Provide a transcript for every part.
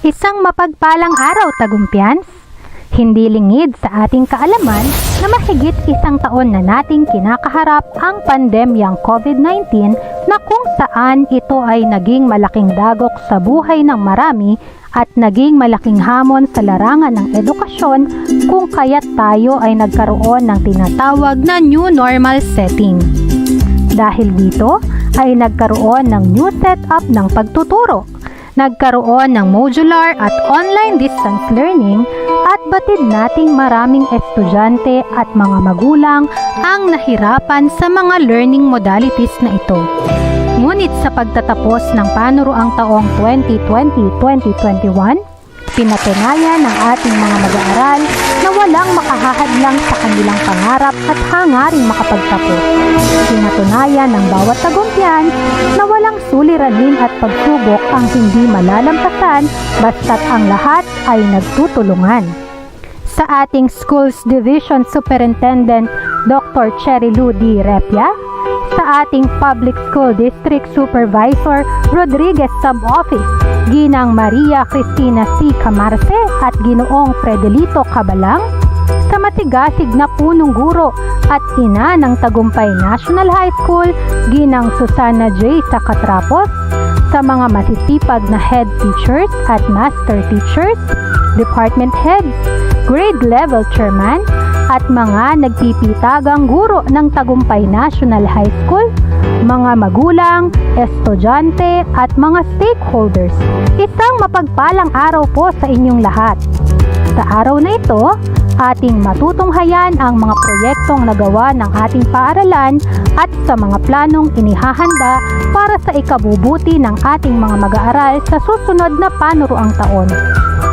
Isang mapagpalang araw, Tagumpyans! Hindi lingid sa ating kaalaman na mahigit isang taon na nating kinakaharap ang pandemyang COVID-19 na kung saan ito ay naging malaking dagok sa buhay ng marami at naging malaking hamon sa larangan ng edukasyon kung kaya't tayo ay nagkaroon ng tinatawag na new normal setting. Dahil dito ay nagkaroon ng new setup ng pagtuturo. Nagkaroon ng modular at online distance learning at batid nating maraming estudyante at mga magulang ang nahirapan sa mga learning modalities na ito. Ngunit sa pagtatapos ng panuruang taong 2020-2021, pinatunayan ng ating mga mag-aaral na walang makahahadlang sa kanilang pangarap at hangaring makapagtapos. Pinatunayan ng bawat tagumpyan na walang suliranin at pagsubok ang hindi malalampasan basta't ang lahat ay nagtutulungan. Sa ating Schools Division Superintendent Dr. Cherry Lou D. Repia, sa ating Public School District Supervisor Rodriguez Sub-Office, Ginang Maria Cristina C. Camarce at Ginoong Fredelito Cabalang, sa matigasig na punong guro at ina ng Tagumpay National High School, Ginang Susana J. Sacatrapos, sa mga masisipag na head teachers at master teachers, department heads, grade level chairman, at mga nagpipitagang guro ng Tagumpay National High School, mga magulang, estudyante at mga stakeholders. Isang mapagpalang araw po sa inyong lahat. Sa araw na ito, ating matutunghayan ang mga proyektong nagawa ng ating paaralan at sa mga planong inihahanda para sa ikabubuti ng ating mga mag-aaral sa susunod na panuruang taon.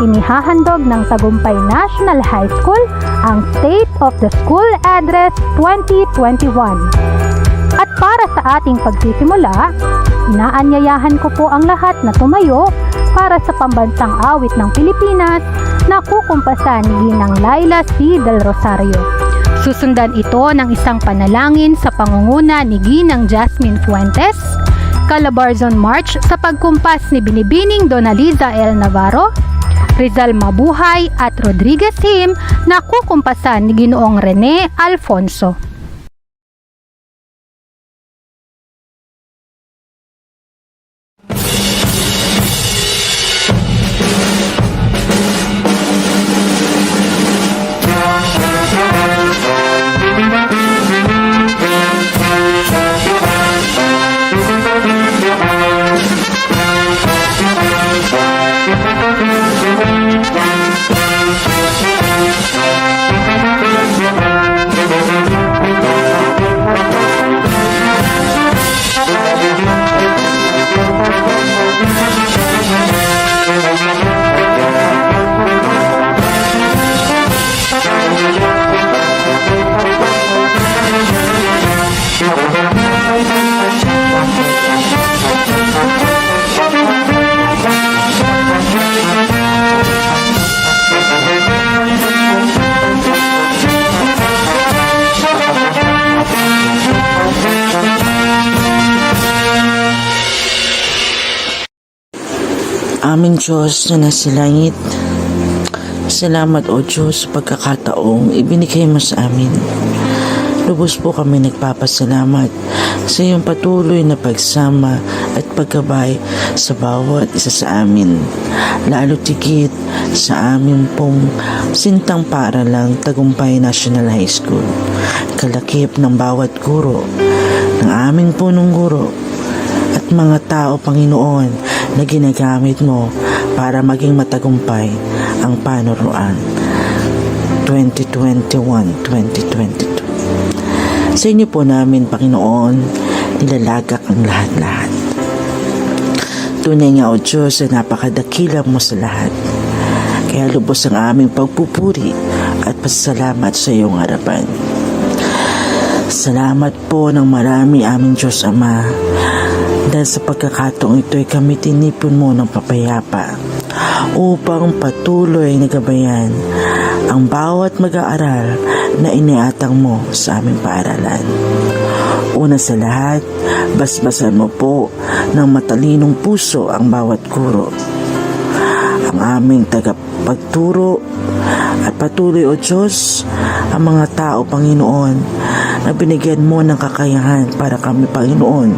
Inihahandog ng Tagumpay National High School ang State of the School Address 2021. At para sa ating pagsisimula, inaanyayahan ko po ang lahat na tumayo para sa pambansang awit ng Pilipinas na kukumpasan ni Ginang Laila C. Del Rosario. Susundan ito ng isang panalangin sa pangunguna ni Ginang Jasmine Fuentes, Calabarzon March sa pagkumpas ni Binibining Donaliza L. Navarro, Rizal Mabuhay at Rodriguez Him na kukumpasan ni Ginoong Rene Alfonso. Aming Diyos na nasa langit, salamat o Diyos sa pagkakataong ibinigay mo sa amin. Lubos po kami nagpapasalamat sa iyong patuloy na pagsama at pagkabay sa bawat isa sa amin, lalo tigit sa amin pong sintang paaralang Tagumpay National High School. Kalakip ng bawat guro, ng aming punong guro, at mga tao, Panginoon, na ginagamit mo para maging matagumpay ang panuruan 2021-2022. Sa inyo po namin, Panginoon, nilalagak ang lahat-lahat. Tunay nga, O Diyos, na napakadakila mo sa lahat. Kaya lubos ang aming pagpupuri at pasalamat sa iyong harapan. Salamat po ng marami, aming Diyos Ama, dahil sa pagkakataong ito ay kami tinipon mo ng papayapa upang patuloy na gabayan ang bawat mag-aaral na iniatang mo sa aming paaralan. Una sa lahat, basbasan mo po ng matalinong puso ang bawat guro. Ang aming tagapagturo at patuloy, O Diyos, ang mga tao, Panginoon, na binigyan mo ng kakayahan para kami, Panginoon,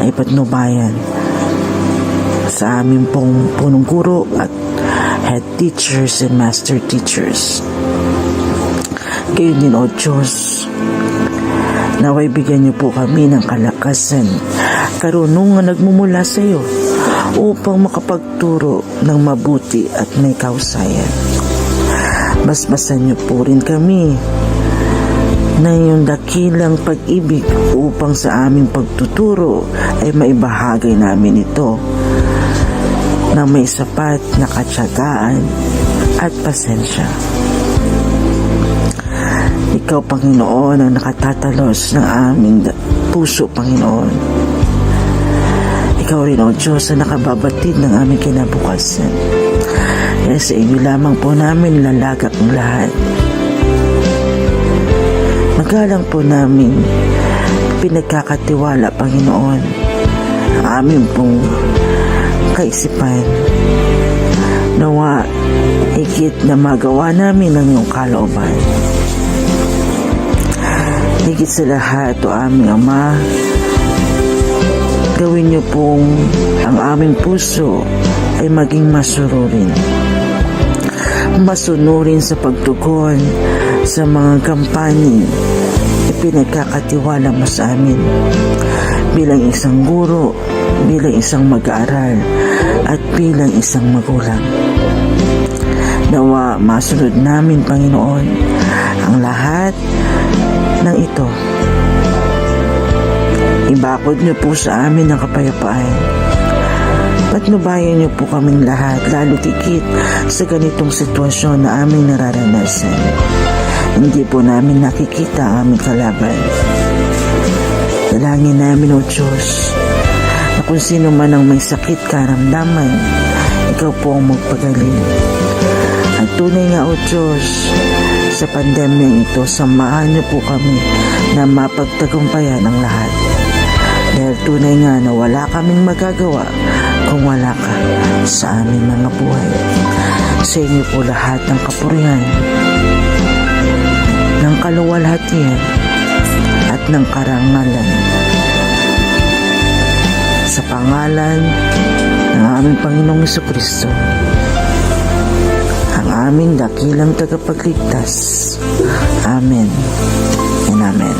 ay patnubayan sa aming pong punong guro at head teachers and master teachers. Kayo din, O Diyos, naway bigyan niyo po kami ng kalakasan, karunungan nagmumula sa iyo upang makapagturo ng mabuti at may kausayan. Basbasan niyo po rin kami na iyong dakilang pag-ibig upang sa aming pagtuturo ay maibahagay namin ito na may sapat na katyagaan at pasensya. Ikaw, Panginoon, ang nakatatalos ng aming puso, Panginoon. Ikaw rin, O Diyos, ang nakababatid ng aming kinabukasan. Kaya sa iyo lamang po namin lalagak ang lahat. Magalang po namin pinagkakatiwala, Panginoon, ang aming pong kaisipan. Nawa, higit na magawa namin ang iyong kalooban. Higit sa lahat, O aming Ama, gawin niyo pong ang aming puso ay maging masunurin. Masunurin sa pagtugon sa mga kampanya ipinagkakatiwala mo sa amin bilang isang guro, bilang isang mag-aaral at bilang isang magulang. Nawa masunod namin, Panginoon, ang lahat ng ito. Ibakod niyo po sa amin ang kapayapaan. Patnubayan niyo po kaming lahat, lalo tikit sa ganitong sitwasyon na aming nararanasan. Hindi po namin nakikita ang aming kalaban. Dalangin namin, O Diyos, na kung sino man ang may sakit karamdaman, ikaw po ang magpagaling. At tunay nga, O Diyos, sa pandemyang ito, samahan niyo po kami na mapagtagumpayan ang lahat. Dahil tunay nga na wala kaming magagawa kung wala ka sa aming mga buhay. Sa inyo po lahat ng kapurihan, ng kaluwalhatian at ng karangalan. Sa pangalan ng aming Panginoong Jesucristo, ang aming dakilang tagapagligtas. Amen and Amen.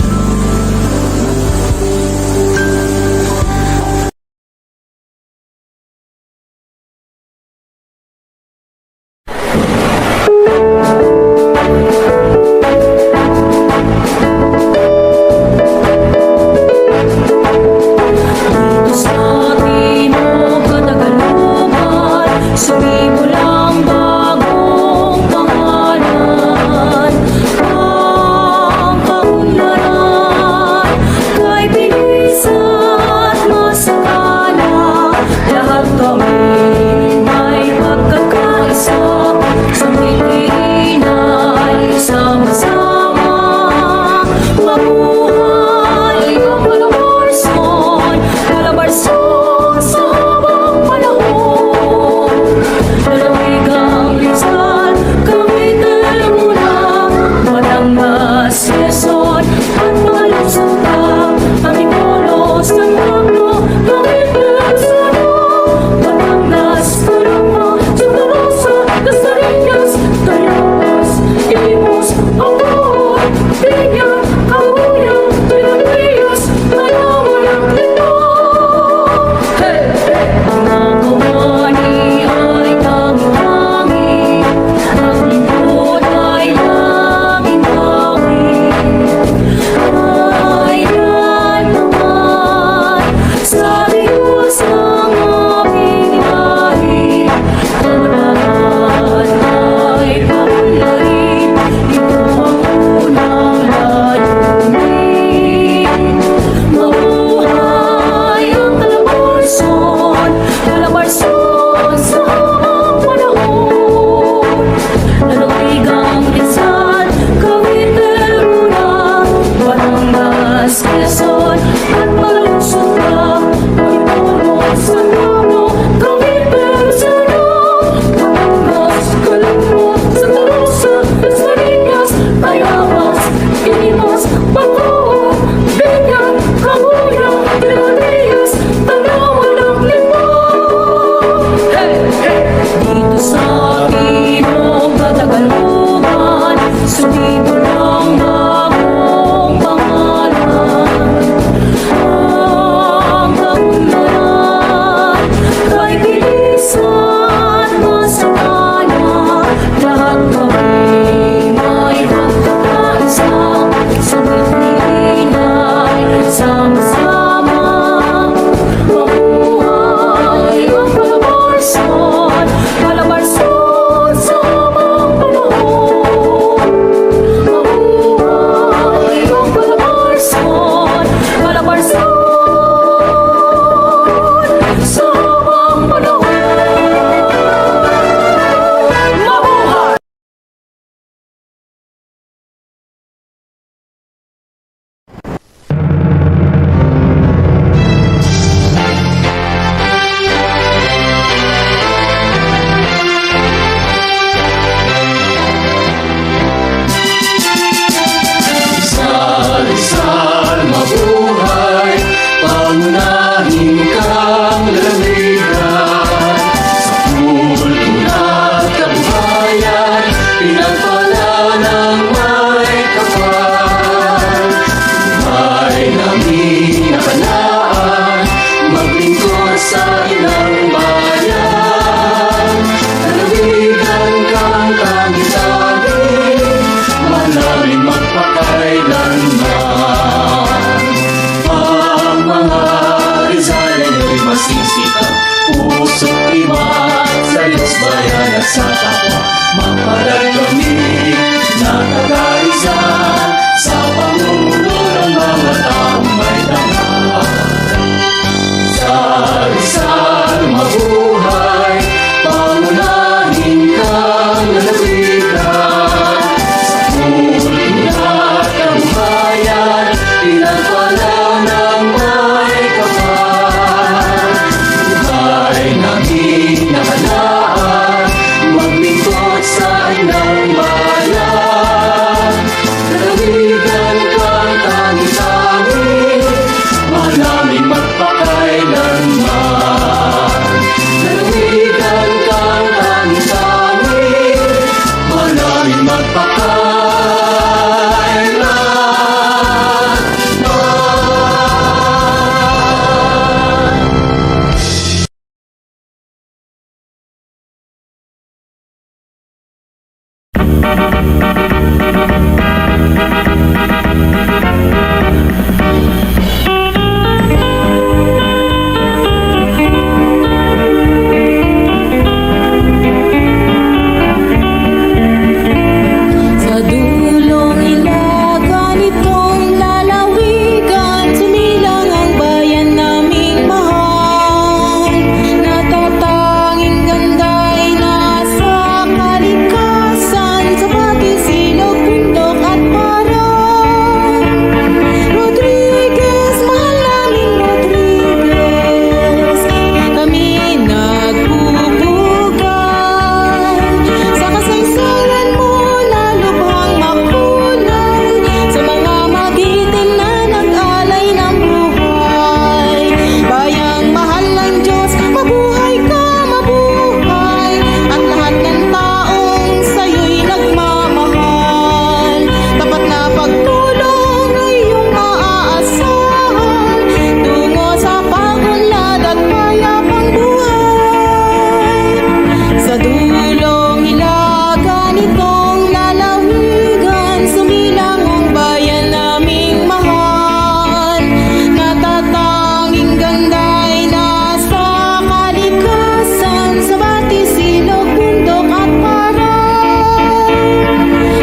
Ang kaunlaran sa kapwa. Mapalad kami na taga-isa sa pamumuno ng mga taong may tanghal. Rizal, mabuhay, pangunahin kang lalawigan. Sa kultura at kabuhayan, pinagpala ng may kapal. Buhay namin nakalaan, maglingkod sa inang bayan. Lalawigan kang tangi-tangi, mahal namin magpakailanman. Lalawigan kang tangi-tangi, mahal namin magpakailanman. Sa dulong ilagan itong lalawigan, sumilang ang bayan naming mahal. Natatanging ganda'y nasa kalikasan, sa pati silog, bundok at parang. Rodriguez, mahal naming Rodriguez, kami nagpupugan. Sa kasaysayan mo lalubhang makulay, sa mga magiting na nag-alay ng buhay. Bayang mahal ng Diyos, mabuhay ka, mabuhay, at lahat ng taong sa'yo'y nagmamahal. Tapat na pagtulong ay iyong maaasahan, tungo sa pag-unlad at payapang buhay. Sa dulong ilagan itong lalawigan, sumilang ang bayan naming mahal. Natatanging ganda'y nasa kalikasan, sa bati, silog, bundok at parang.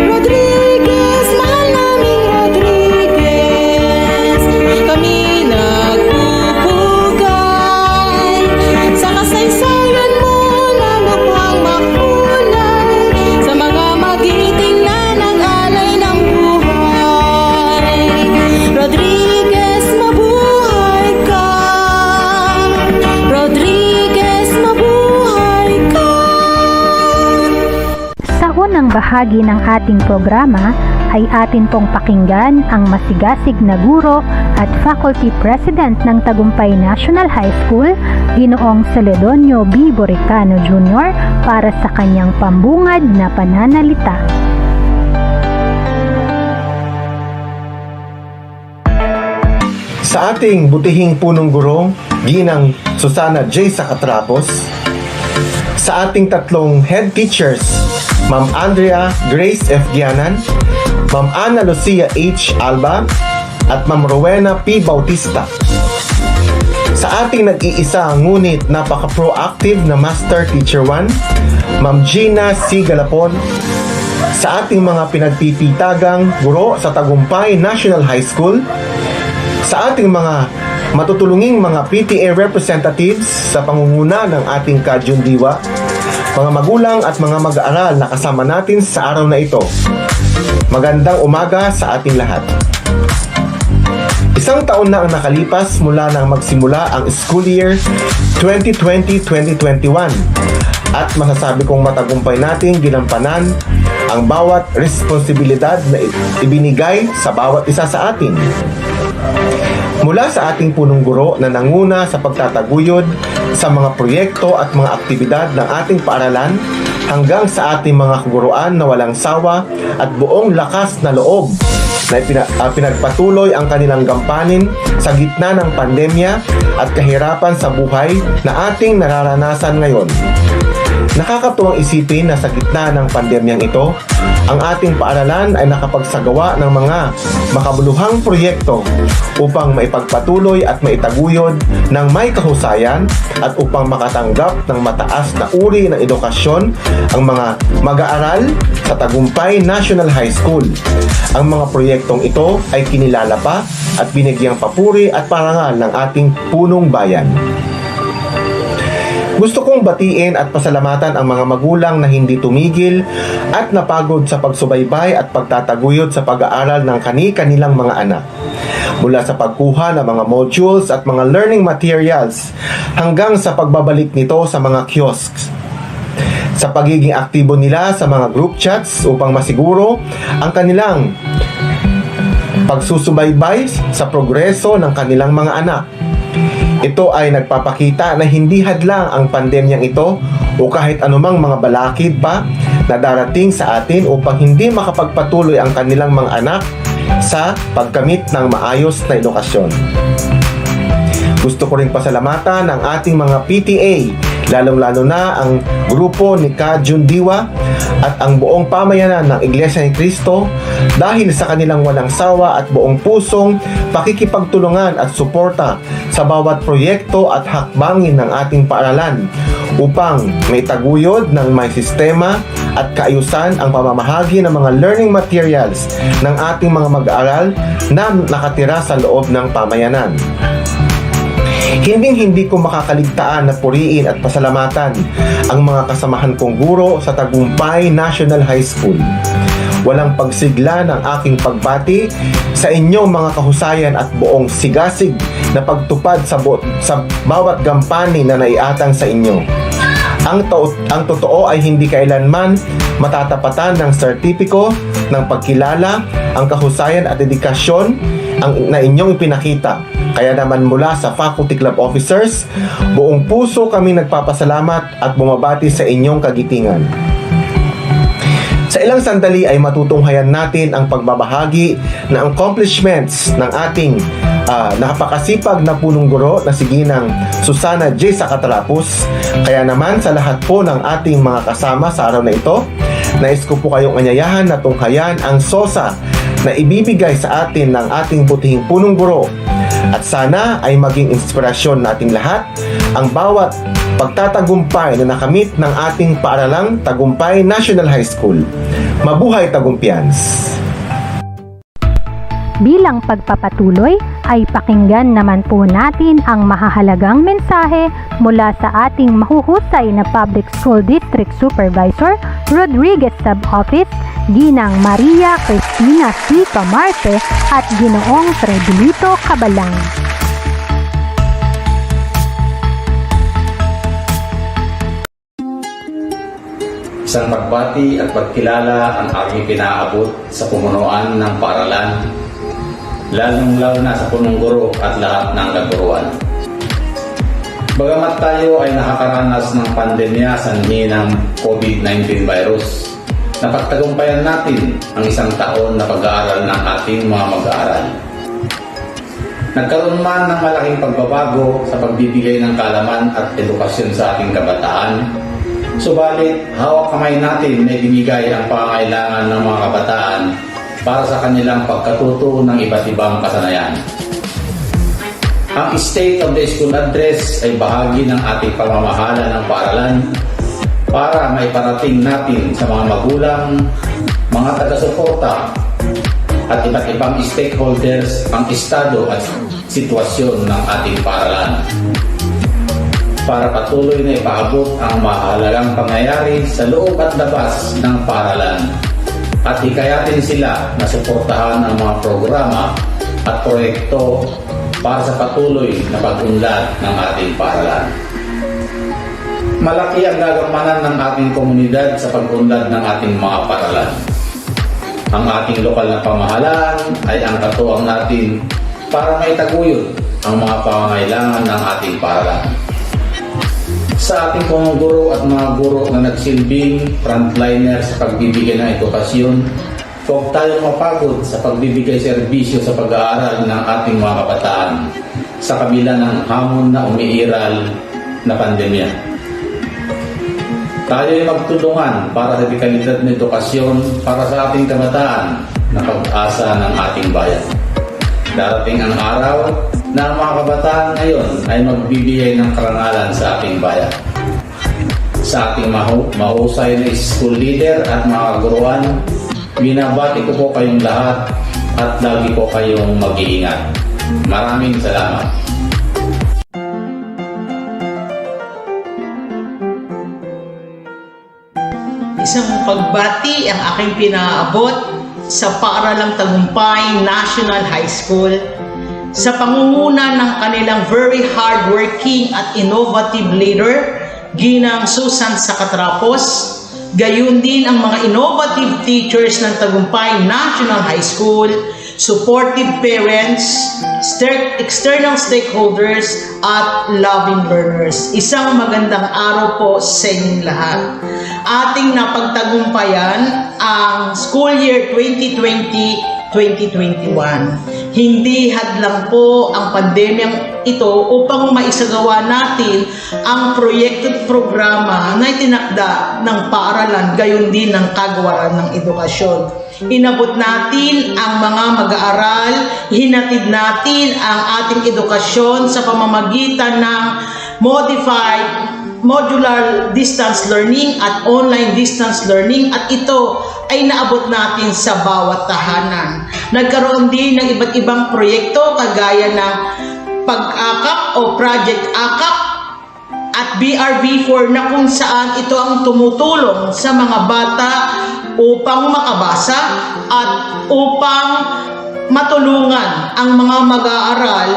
Rodriguez, mahal naming Rodriguez, kami nagpupugan. Sa kasaysayan mo lalubhang makulay, sa mga magiting na nag-alay ng buhay. Rodriguez, mabuhay ka. Rodriguez, mabuhay ka. Sa unang bahagi ng ating programa ay atin pong pakinggan ang masigasig na guro at faculty president ng Tagumpay National High School, Ginoong Celedonio B. Boricano Jr. para sa kanyang pambungad na pananalita. Sa ating butihing punong guro, Ginang Susana J. Sacatrapos, sa ating tatlong head teachers, Ma'am Andrea Grace F. Gianan, Ma'am Ana Lucia H. Alba, at Ma'am Rowena P. Bautista. Sa ating nag-iisa ngunit napaka-proactive na Master Teacher 1, Ma'am Gina C. Galapon, sa ating mga pinagpipitagang guro sa Tagumpay National High School, sa ating mga matutulunging mga PTA representatives sa pangunguna ng ating kadyundiwa, mga magulang at mga mag-aaral na kasama natin sa araw na ito. Magandang umaga sa ating lahat. Isang taon na ang nakalipas mula nang magsimula ang school year 2020-2021 at masasabi kong matagumpay nating ginampanan ang bawat responsibilidad na ibinigay sa bawat isa sa atin. Mula sa ating punong guro na nanguna sa pagtataguyod sa mga proyekto at mga aktibidad ng ating paaralan hanggang sa ating mga kaguruan na walang sawa at buong lakas na loob na pinagpatuloy ang kanilang gampanin sa gitna ng pandemya at kahirapan sa buhay na ating nararanasan ngayon. Nakakatuwang isipin na sa gitna ng pandemyang ito, ang ating paaralan ay nakapagsagawa ng mga makabuluhang proyekto upang maipagpatuloy at maitaguyod ng may kahusayan at upang makatanggap ng mataas na uri ng edukasyon ang mga mag-aaral sa Tagumpay National High School. Ang mga proyektong ito ay kinilala pa at binigyang papuri at parangal ng ating punong bayan. Gusto kong batiin at pasalamatan ang mga magulang na hindi tumigil at napagod sa pagsubaybay at pagtataguyod sa pag-aaral ng kani-kanilang mga anak. Mula sa pagkuha ng mga modules at mga learning materials hanggang sa pagbabalik nito sa mga kiosks. Sa pagiging aktibo nila sa mga group chats upang masiguro ang kanilang pagsusubaybay sa progreso ng kanilang mga anak. Ito ay nagpapakita na hindi hadlang ang pandemyang ito o kahit anumang mga balakid pa na darating sa atin upang hindi makapagpatuloy ang kanilang mga anak sa pagkamit ng maayos na edukasyon. Gusto ko ring pasalamatan ang ating mga PTA, lalong-lalo na ang grupo ni Ka Jundiwa at ang buong pamayanan ng Iglesia ni Cristo dahil sa kanilang walang sawa at buong pusong pakikipagtulungan at suporta sa bawat proyekto at hakbangin ng ating paaralan upang maitaguyod ng may sistema at kaayusan ang pamamahagi ng mga learning materials ng ating mga mag-aaral na nakatira sa loob ng pamayanan. Hinding-hindi ko makakaligtaan na puriin at pasalamatan ang mga kasamahan kong guro sa Tagumpay National High School. Walang pagsigla ng aking pagbati sa inyong mga kahusayan at buong sigasig na pagtupad sa bawat gampani na naiatang sa inyo. Ang totoo ay hindi kailanman matatapatan ng sertipiko ng pagkilala, ang kahusayan at dedikasyon na inyong ipinakita. Kaya naman mula sa Faculty Club Officers, buong puso kami nagpapasalamat at bumabati sa inyong kagitingan. Sa ilang sandali ay matutunghayan natin ang pagbabahagi ng accomplishments ng ating napakasipag na punong guro na si Ginang Susana J. Sakatrapos. Kaya naman sa lahat po ng ating mga kasama sa araw na ito, nais ko po kayong anyayahan na tunghayan ang sosa na ibibigay sa atin ng ating butihing punong guro. At sana ay maging inspirasyon nating lahat ang bawat pagtatagumpay na nakamit ng ating paaralang Tagumpay National High School. Mabuhay Tagumpians! Bilang pagpapatuloy ay pakinggan naman po natin ang mahahalagang mensahe mula sa ating mahuhusay na Public School District Supervisor Rodriguez Sub-Office, Ginang Maria Cristina C. Camarte at Ginoong Fredilito Cabalang. Isang pagbati at pagkilala ang aking pinaabot sa pumunuan ng paaralan, lalong-lalo na sa punong guro at lahat ng kaguruan. Bagamat tayo ay nakakaranas ng pandemya sanhi ng COVID-19 virus, napagtagumpayan natin ang isang taon na pag-aaral ng ating mga mag-aaral. Nagkaroon man ng malaking pagbabago sa pagbibigay ng kaalaman at edukasyon sa ating kabataan, subalit hawak kamay natin na ibinigay ang pangangailangan ng mga kabataan para sa kanilang pagkatuto ng iba't ibang kasanayan. Ang State of the School Address ay bahagi ng ating pamamahala ng paaralan para maiparating natin sa mga magulang, mga taga-suporta at iba't ibang stakeholders ang estado at sitwasyon ng ating paaralan para patuloy na ipaabot ang mahalagang pangyayari sa loob at labas ng paaralan at hikayatin sila na suportahan ang mga programa at proyekto para sa patuloy na pag-unlad ng ating paaralan. Malaki ang gagamanan ng ating komunidad sa pag-unlad ng ating mga paaralan. Ang ating lokal na pamahalaan ay ang katuwang natin para maitaguyod ang mga pangangailangan ng ating paaralan. Sa ating punong guro at mga guro na nagsilbing frontliner sa pagbibigay ng edukasyon, huwag tayong mapagod sa pagbibigay serbisyo sa pag-aaral ng ating mga kabataan sa kabila ng hamon na umiiral na pandemya. Tayo'y magtulungan para sa dekalidad ng edukasyon para sa ating kabataan na pag-asa ng ating bayan. Darating ang araw na ang mga kabataan ngayon ay magbibigay ng karangalan sa ating bayan. Sa ating mahusay na school leader at mga guruan, binabati ko po kayong lahat at lagi po kayong mag-iingat. Maraming salamat. Isang pagbati ang aking pinaabot sa Paaralang Tagumpay National High School sa pangunguna ng kanilang very hardworking at innovative leader, Ginang Susan Sacatrapos, gayon din ang mga innovative teachers ng Tagumpay National High School, supportive parents, external stakeholders, at loving learners. Isang magandang araw po sa inyong lahat. Ating napagtagumpayan ang school year 2020-2021. Hindi hadlang po ang pandemyang ito upang maisagawa natin ang projected programa na itinakda ng paaralan, gayon din ng kagawaran ng edukasyon. Inabot natin ang mga mag-aaral, hinatid natin ang ating edukasyon sa pamamagitan ng modified modular distance learning at online distance learning, at ito ay naabot natin sa bawat tahanan. Nagkaroon din ng iba't ibang proyekto kagaya ng Pag-akap o Project Akap at BRV4 na kung saan ito ang tumutulong sa mga bata upang makabasa at upang matulungan ang mga mag-aaral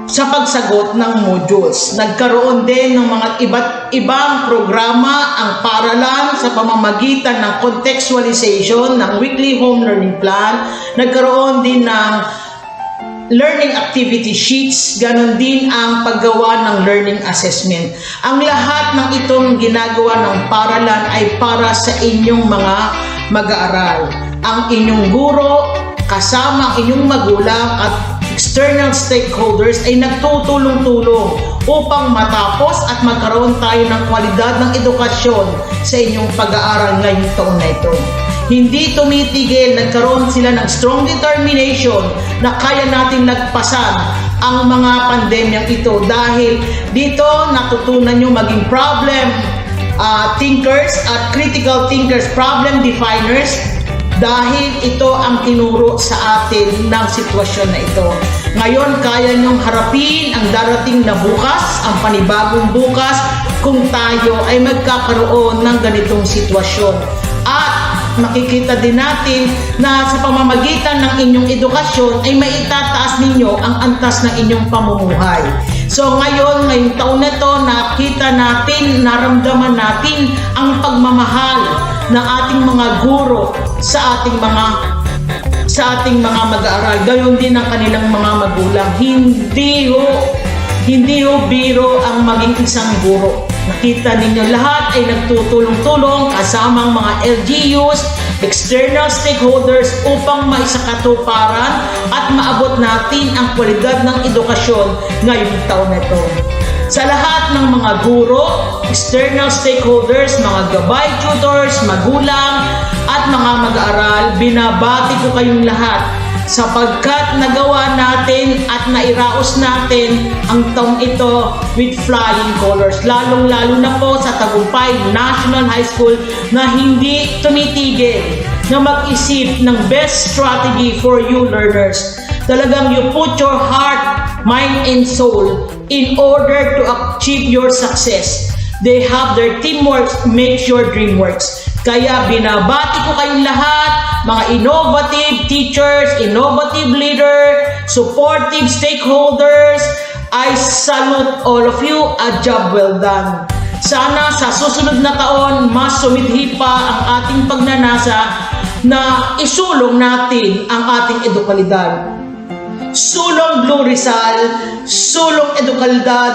sa pagsagot ng modules. Nagkaroon din ng mga iba't ibang programa ang paaralan sa pamamagitan ng contextualization ng weekly home learning plan. Nagkaroon din ng learning activity sheets, ganon din ang paggawa ng learning assessment. Ang lahat ng itong ginagawa ng paaralan ay para sa inyong mga mag-aaral. Ang inyong guro, kasama ang inyong magulang at external stakeholders ay nagtutulong-tulong upang matapos at magkaroon tayo ng kwalidad ng edukasyon sa inyong pag-aaral ngayong taon na ito. Hindi tumitigil, nagkaroon sila ng strong determination na kaya nating nagpasan ang mga pandemyang ito dahil dito natutunan nyo maging problem thinkers at critical thinkers, problem definers, dahil ito ang tinuro sa atin ng sitwasyon na ito. Ngayon, kaya niyong harapin ang darating na bukas, ang panibagong bukas, kung tayo ay magkakaroon ng ganitong sitwasyon. At makikita din natin na sa pamamagitan ng inyong edukasyon ay maitataas ninyo ang antas ng inyong pamumuhay. So ngayong taon na ito, nakita natin, naramdaman natin ang pagmamahal ng ating mga guro sa ating mga mag-aaral, gayon din ang kanilang mga magulang. Hindi ho biro ang maging isang guro. Nakita ninyo lahat ay nagtutulong-tulong kasamang mga LGUs, external stakeholders upang maisakatuparan at maabot natin ang kwalidad ng edukasyon ngayong taon na ito. Sa lahat ng mga guro, external stakeholders, mga gabay tutors, magulang, at mga mag-aaral, binabati ko kayong lahat sapagkat nagawa natin at nairaos natin ang taong ito with flying colors. Lalong-lalo na po sa Tagumpay National High School na hindi tumitigil na mag-isip ng best strategy for you learners. Talagang you put your heart, mind, and soul in order to achieve your success. They have their teamwork, make your dream works. Kaya binabati ko kayong lahat, mga innovative teachers, innovative leader, supportive stakeholders. I salute all of you, a job well done. Sana sa susunod na taon, mas sumidhi pa ang ating pagnanasa na isulong natin ang ating edukalidad. Sulong Blue Rizal, sulong edukalidad,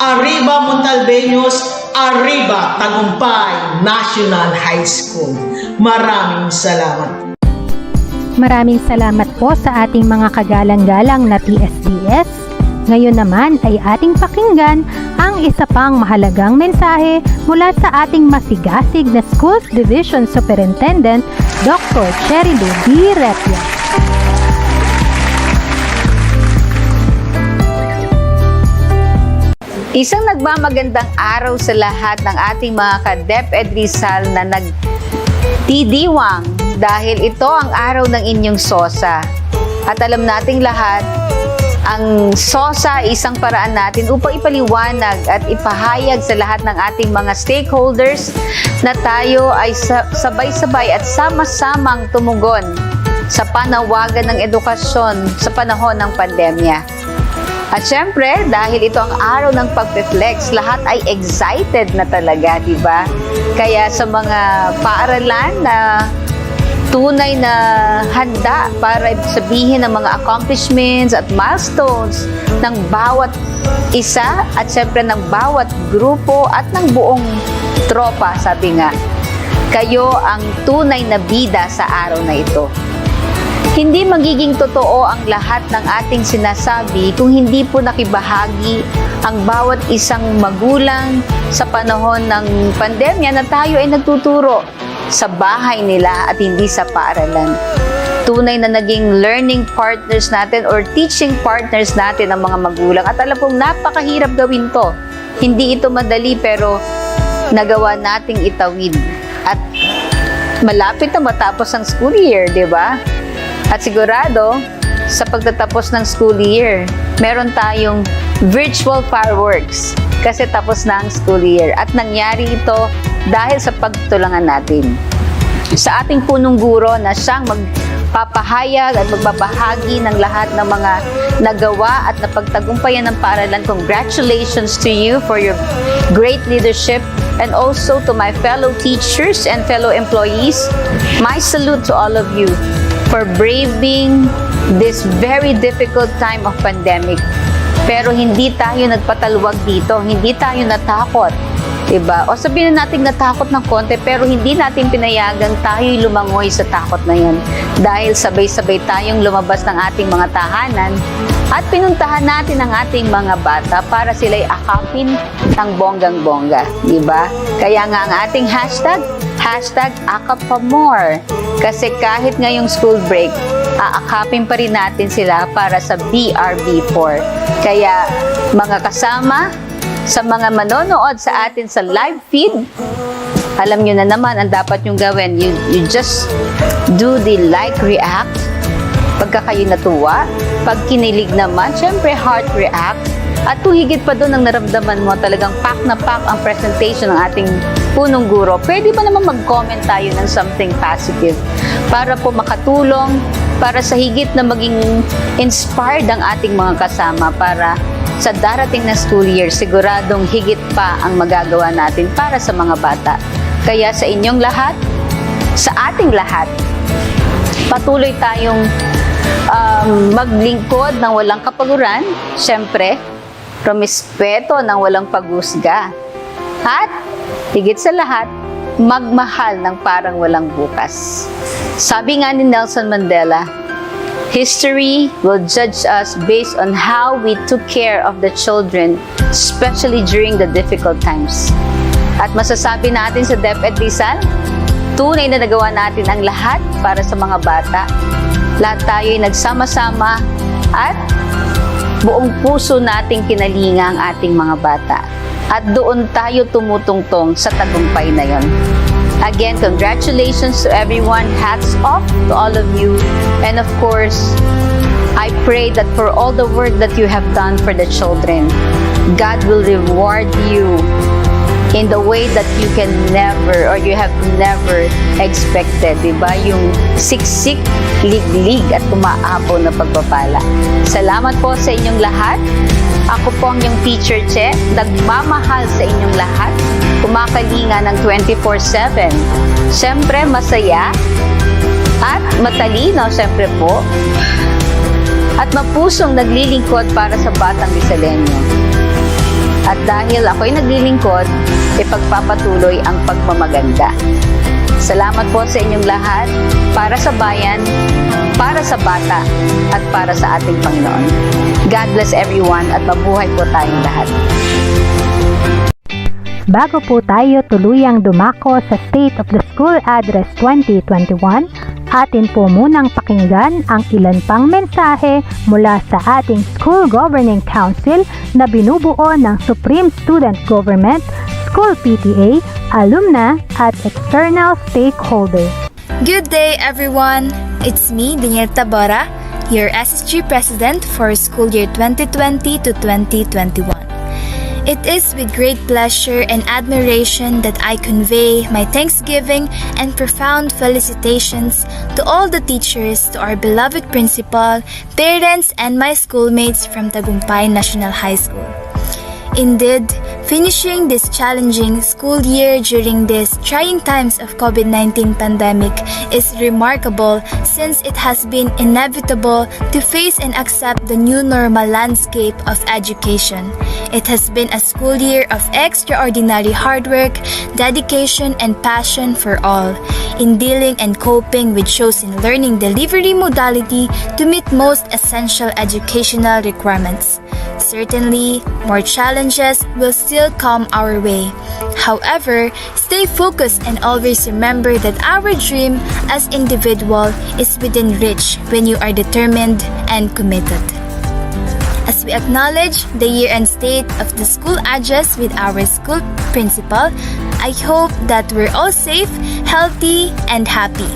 arriba Montalbeños, arriba Tagumpay National High School. Maraming salamat. Maraming salamat po sa ating mga kagalang-galang na TSDS. Ngayon naman ay ating pakinggan ang isa pang mahalagang mensahe mula sa ating masigasig na Schools Division Superintendent, Dr. Cheryl D. Repia. Isang nagmamagandang araw sa lahat ng ating mga ka-DepEd Rizal na nagdidiwang dahil ito ang araw ng inyong SOSA. At alam nating lahat, ang SOSA ay isang paraan natin upang ipaliwanag at ipahayag sa lahat ng ating mga stakeholders na tayo ay sabay-sabay at sama-samang tumugon sa panawagan ng edukasyon sa panahon ng pandemya. At syempre, dahil ito ang araw ng pag-flex, lahat ay excited na talaga, di ba? Kaya sa mga paaralan na tunay na handa para sabihin ng mga accomplishments at milestones ng bawat isa at syempre ng bawat grupo at ng buong tropa, sabi nga, kayo ang tunay na bida sa araw na ito. Hindi magiging totoo ang lahat ng ating sinasabi kung hindi po nakibahagi ang bawat isang magulang sa panahon ng pandemya na tayo ay nagtuturo sa bahay nila at hindi sa paaralan. Tunay na naging learning partners natin or teaching partners natin ang mga magulang. At alam pong napakahirap gawin to. Hindi ito madali pero nagawa nating itawid. At malapit na matapos ang school year, di ba? At sigurado, sa pagtatapos ng school year, meron tayong virtual fireworks kasi tapos na ang school year. At nangyari ito dahil sa pagtulangan natin. Sa ating punong guro na siyang magpapahayag at magbabahagi ng lahat ng mga nagawa at napagtagumpayan ng paaralan. Congratulations to you for your great leadership, and also to my fellow teachers and fellow employees. My salute to all of you for braving this very difficult time of pandemic. Pero hindi tayo nagpatalwag dito, hindi tayo natakot. Diba? O sabihin natin natakot ng konti, pero hindi natin pinayagan tayo'y lumangoy sa takot na yan. Dahil sabay-sabay tayong lumabas ng ating mga tahanan at pinuntahan natin ang ating mga bata para sila'y akapin ng bonggang-bongga. Diba? Kaya nga ang ating hashtag #AkapPaMore. Kasi kahit ngayong school break, aakapin pa rin natin sila para sa BRB4. Kaya mga kasama, sa mga manonood sa atin sa live feed, alam nyo na naman ang dapat nyong gawin. You just do the like, react. Pagka kayo natuwa, pag kinilig naman, syempre heart react. At kung higit pa doon ang naramdaman mo, talagang pack na pack ang presentation ng ating punong guro, pwede ba naman mag-comment tayo ng something positive para po makatulong, para sa higit na maging inspired ang ating mga kasama para sa darating na school year, siguradong higit pa ang magagawa natin para sa mga bata. Kaya sa inyong lahat, sa ating lahat, patuloy tayong maglingkod ng walang kapaguran, syempre, rumispeto ng walang paghusga. At, higit sa lahat, magmahal ng parang walang bukas. Sabi nga ni Nelson Mandela, history will judge us based on how we took care of the children, especially during the difficult times. At masasabi natin sa DepEd Rizal, tunay na nagawa natin ang lahat para sa mga bata. Lahat tayo ay nagsama-sama at buong puso nating kinalinga ang ating mga bata. At doon tayo tumutungtong sa tagumpay na yon. Again, congratulations to everyone. Hats off to all of you. And of course, I pray that for all the work that you have done for the children, God will reward you in the way that you can never or you have never expected. Diba? Yung siksik, liglig at umaapaw na pagpapala. Salamat po sa inyong lahat. Ako po ang inyong Teacher Che, nagmamahal sa inyong lahat, kumakalinga ng 24/7. Siyempre, masaya at matalino, siyempre po, at mapusong naglilingkod para sa batang Rizaleño. At dahil ako'y naglilingkod, ipagpapatuloy ang pagmamaganda. Salamat po sa inyong lahat, para sa bayan, para sa bata, at para sa ating Panginoon. God bless everyone at mabuhay po tayong lahat. Bago po tayo tuluyang dumako sa State of the School Address 2021, atin po munang pakinggan ang ilan pang mensahe mula sa ating School Governing Council na binubuo ng Supreme Student Government, School PTA, alumna at external stakeholders. Good day, everyone! It's me, Daniel Tabora, your SSG President for school year 2020 to 2021. It is with great pleasure and admiration that I convey my thanksgiving and profound felicitations to all the teachers, to our beloved principal, parents, and my schoolmates from Tagumpay National High School. Indeed, finishing this challenging school year during these trying times of COVID-19 pandemic is remarkable since it has been inevitable to face and accept the new normal landscape of education. It has been a school year of extraordinary hard work, dedication, and passion for all in dealing and coping with chosen learning delivery modality to meet most essential educational requirements. Certainly, more challenges will still come our way. However, stay focused and always remember that our dream as individual is within reach when you are determined and committed. As we acknowledge the year and state of the school address with our school principal, I hope that we're all safe, healthy, and happy.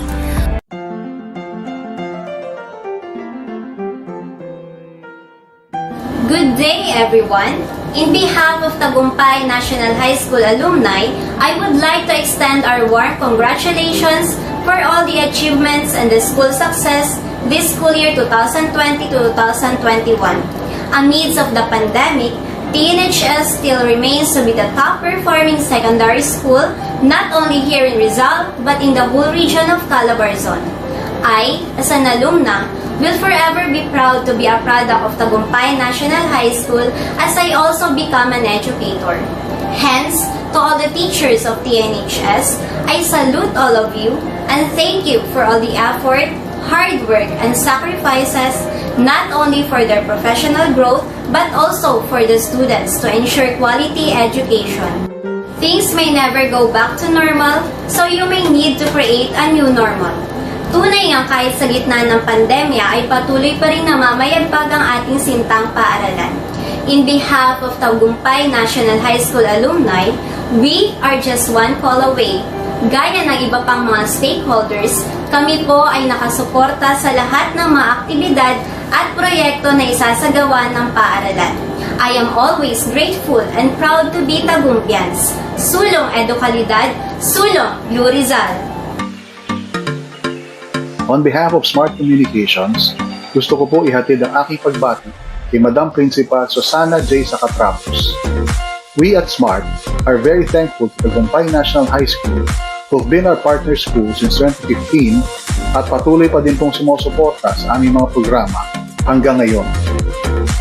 Good day, everyone! In behalf of Tagumpay National High School alumni, I would like to extend our warm congratulations for all the achievements and the school success this school year 2020 to 2021. Amidst of the pandemic, TNHS still remains to be the top-performing secondary school not only here in Rizal but in the whole region of Calabarzon. I, as an alumna, will forever be proud to be a product of Tagumpay National High School as I also become an educator. Hence, to all the teachers of TNHS, I salute all of you and thank you for all the effort, hard work, and sacrifices not only for their professional growth but also for the students to ensure quality education. Things may never go back to normal, so you may need to create a new normal. Tunay nga kahit sa gitna ng pandemya ay patuloy pa rin namamayagpag ang ating sintang paaralan. In behalf of Tagumpay National High School alumni, we are just one call away. Gaya ng iba pang mga stakeholders, kami po ay nakasuporta sa lahat ng mga aktibidad at proyekto na isasagawa ng paaralan. I am always grateful and proud to be Tagumpians. Sulong Edukalidad, Sulong Blue Rizal. On behalf of Smart Communications, gusto ko po ihatid ang aking pagbati kay Madam Principal Susana J. Sacatrapos. We at Smart are very thankful to Tagumpay National High School who've been our partner school since 2015 at patuloy pa din pong sumusuporta sa aming mga programa hanggang ngayon.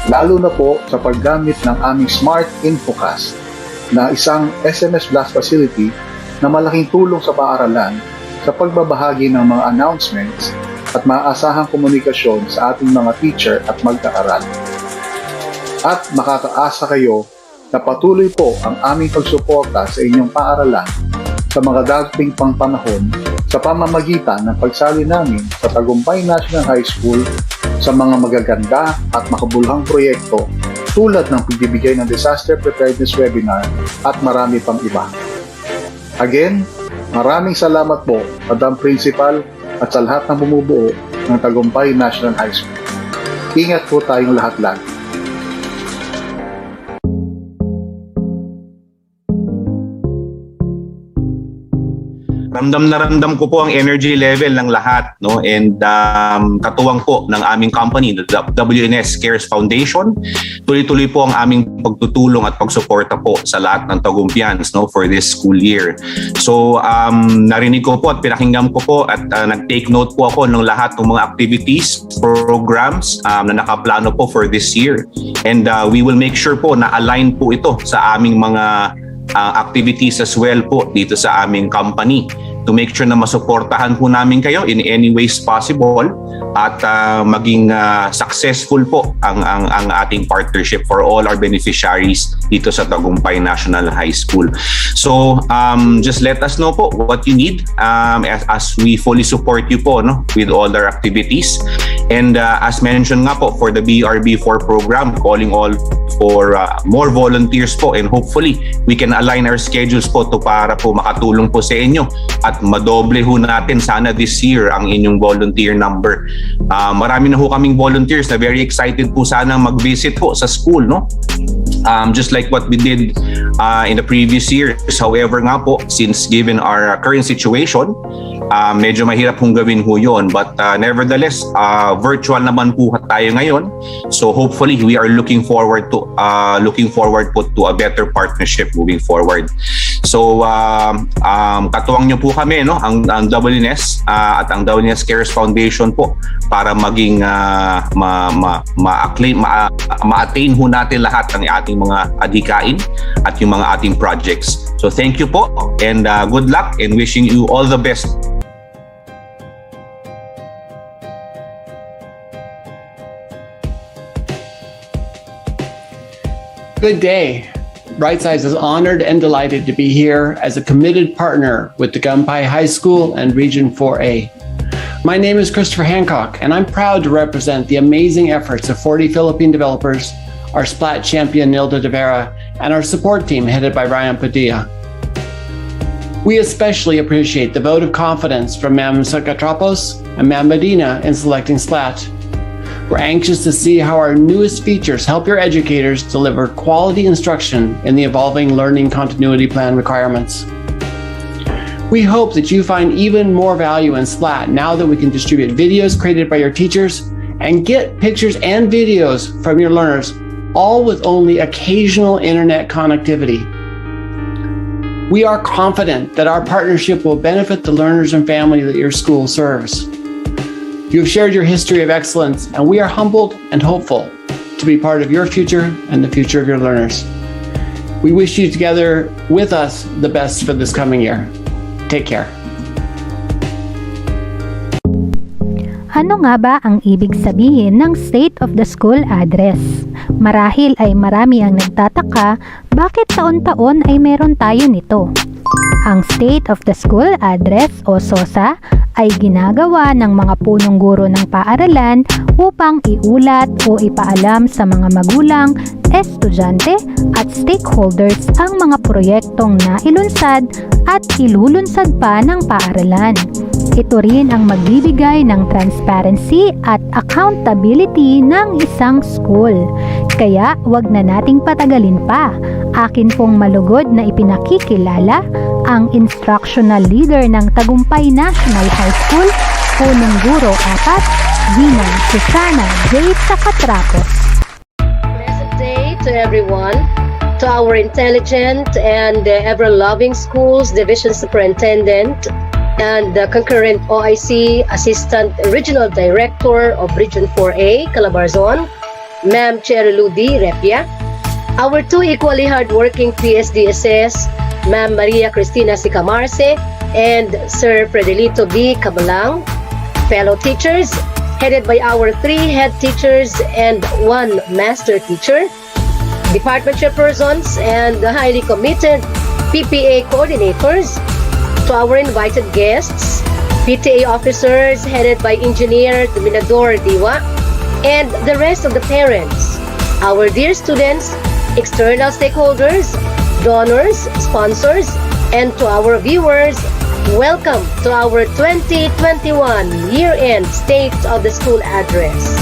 Lalo na po sa paggamit ng aming Smart Infocast na isang SMS Blast facility na malaking tulong sa paaralan sa pagbabahagi ng mga announcements at maaasahang komunikasyon sa ating mga teacher at mag-aaral. At makakaasa kayo na patuloy po ang aming pagsuporta sa inyong paaralan sa mga darating pang panahon sa pamamagitan ng pagsali namin sa Tagumpay National High School sa mga magaganda at makabuluhang proyekto tulad ng pagbibigay ng Disaster Preparedness Webinar at marami pang iba. Again, maraming salamat po, Madam Principal, at sa lahat ng bumubuo ng Tagumpay National High School. Ingat po tayong lahat lagi. Ramdam na ramdam ko po ang energy level ng lahat, no? And katuwang po ng aming company, the WNS Cares Foundation. Tuloy-tuloy po ang aming pagtutulong at pagsuporta po sa lahat ng Tagumpians, no, for this school year. So narinig ko po at pinakinggan ko po at nag-take note po ako ng lahat ng mga activities, programs na nakaplano po for this year. And we will make sure po na align po ito sa aming mga activities as well po dito sa aming company. to make sure na masuportahan po namin kayo in any ways possible at maging successful po ang ating partnership for all our beneficiaries dito sa Tagumpay National High School. So just let us know po what you need as we fully support you po, no, with all our activities. And as mentioned nga po, for the BRB4 program, calling all for more volunteers po, and hopefully we can align our schedules po to para po makatulong po sa inyo at madoble ho natin sana this year ang inyong volunteer number. Marami na ho kaming volunteers na very excited po sana mag-visit po sa school, no? Just like what we did in the previous years. However nga po, since given our current situation, medyo mahirap hong gawin ho yun. But nevertheless, virtual naman po tayo ngayon. So hopefully, we are looking forward po to a better partnership moving forward. So katuwang nyo po kami, no, ang WNS at ang WNS Cares Foundation po para maging ma-attain ho natin lahat ng ating mga adhikain at yung mga ating projects. So thank you po, and good luck, and wishing you all the best. Good day. Brightsides is honored and delighted to be here as a committed partner with Tagumpay High School and Region 4A. My name is Christopher Hancock, and I'm proud to represent the amazing efforts of 40 Philippine developers, our Splat champion Nilda De Vera, and our support team headed by Ryan Padilla. We especially appreciate the vote of confidence from Ma'am Sacatrapos and Ma'am Medina in selecting Splat. We're anxious to see how our newest features help your educators deliver quality instruction in the evolving learning continuity plan requirements. We hope that you find even more value in Splat now that we can distribute videos created by your teachers and get pictures and videos from your learners, all with only occasional internet connectivity. We are confident that our partnership will benefit the learners and family that your school serves. You have shared your history of excellence, and we are humbled and hopeful to be part of your future and the future of your learners. We wish you together with us the best for this coming year. Take care. Ano nga ba ang ibig sabihin ng State of the School Address? Marahil ay marami ang nagtataka bakit taon-taon ay meron tayo nito. Ang State of the School Address o SOSA ay ginagawa ng mga punong guro ng paaralan upang iulat o ipaalam sa mga magulang, estudyante at stakeholders ang mga proyektong nailunsad at ilulunsad pa ng paaralan. Ito rin ang magbibigay ng transparency at accountability ng isang school. Kaya wag na nating patagalin pa. Akin pong malugod na ipinakikilala ang instructional leader ng Tagumpay National High School, Punong Guro 4, Ginang Susana J. Sacatrapos. Blessed day to everyone, to our intelligent and ever-loving schools division superintendent and concurrent OIC Assistant Regional Director of Region 4A, Calabarzon, Ma'am Cheriludi Repia, our two equally hardworking PSDSS, Ma'am Maria Cristina Sicamarce and Sir Fredelito B. Cabalang, fellow teachers, headed by our 3 head teachers and 1 master teacher, department chairpersons, and the highly committed PPA coordinators, to our invited guests, PTA officers headed by Engineer Dominador Diwa, and the rest of the parents, our dear students, external stakeholders, donors, sponsors, and to our viewers, welcome to our 2021 year-end State of the School Address.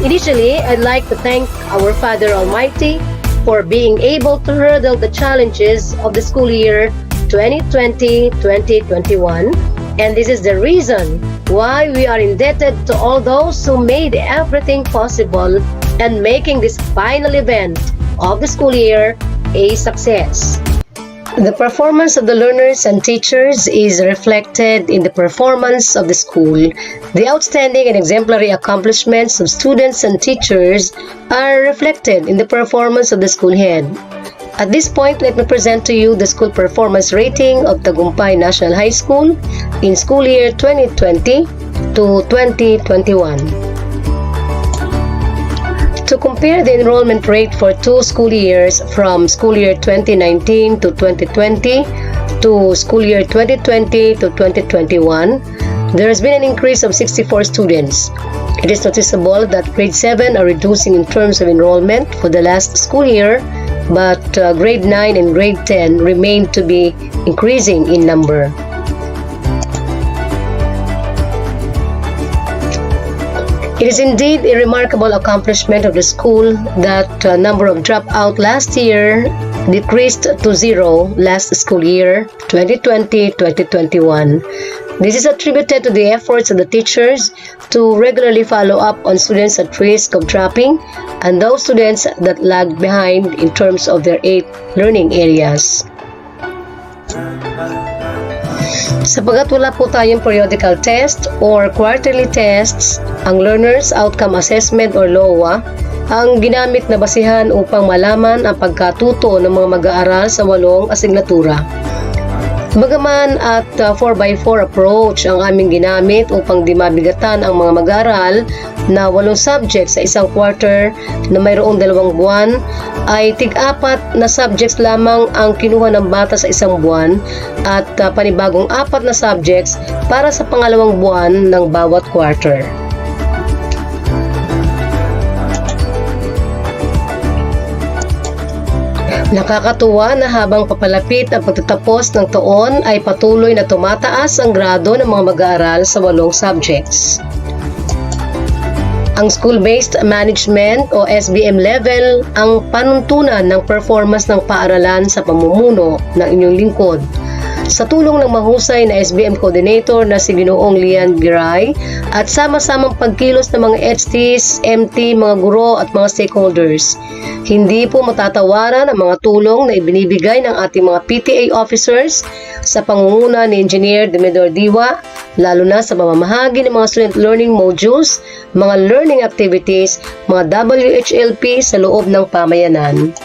Initially, I'd like to thank our Father Almighty for being able to hurdle the challenges of the school year 2020-2021, and this is the reason why we are indebted to all those who made everything possible and making this final event of the school year a success. The performance of the learners and teachers is reflected in the performance of the school. The outstanding and exemplary accomplishments of students and teachers are reflected in the performance of the school head. At this point, let me present to you the school performance rating of Tagumpay National High School in school year 2020 to 2021. To compare the enrollment rate for 2 school years from school year 2019 to 2020 to school year 2020 to 2021, there has been an increase of 64 students. It is noticeable that grade 7 are reducing in terms of enrollment for the last school year, but grade 9 and grade 10 remain to be increasing in number. It is indeed a remarkable accomplishment of the school that number of dropout last year decreased to 0 last school year 2020-2021. This is attributed to the efforts of the teachers to regularly follow up on students at risk of dropping and those students that lagged behind in terms of their 8 learning areas. Sapagat wala po tayong periodical test or quarterly tests, ang Learners Outcome Assessment or LOA ang ginamit na basihan upang malaman ang pagkatuto ng mga mag-aaral sa 8 asignatura. Bagaman at 4x4 approach ang aming ginamit upang di mabigatan ang mga mag-aaral na 8 subjects sa isang quarter na mayroong 2 buwan, ay tig-4 na subjects lamang ang kinuha ng bata sa isang buwan at panibagong 4 na subjects para sa pangalawang buwan ng bawat quarter. Nakakatuwa na habang papalapit ang pagtatapos ng taon ay patuloy na tumataas ang grado ng mga mag-aaral sa 8 subjects. Ang School-Based Management o SBM level ang panuntunan ng performance ng paaralan sa pamumuno ng inyong lingkod. Sa tulong ng mahusay na SBM Coordinator na si Ginoong Lian Giray at sama-samang pagkilos ng mga HTs, MT, mga guro at mga stakeholders, hindi po matatawaran ang mga tulong na ibinibigay ng ating mga PTA officers sa pangunguna ni Engineer Demedor Diwa, lalo na sa pamamahagi ng mga student learning modules, mga learning activities, mga WHLP sa loob ng pamayanan.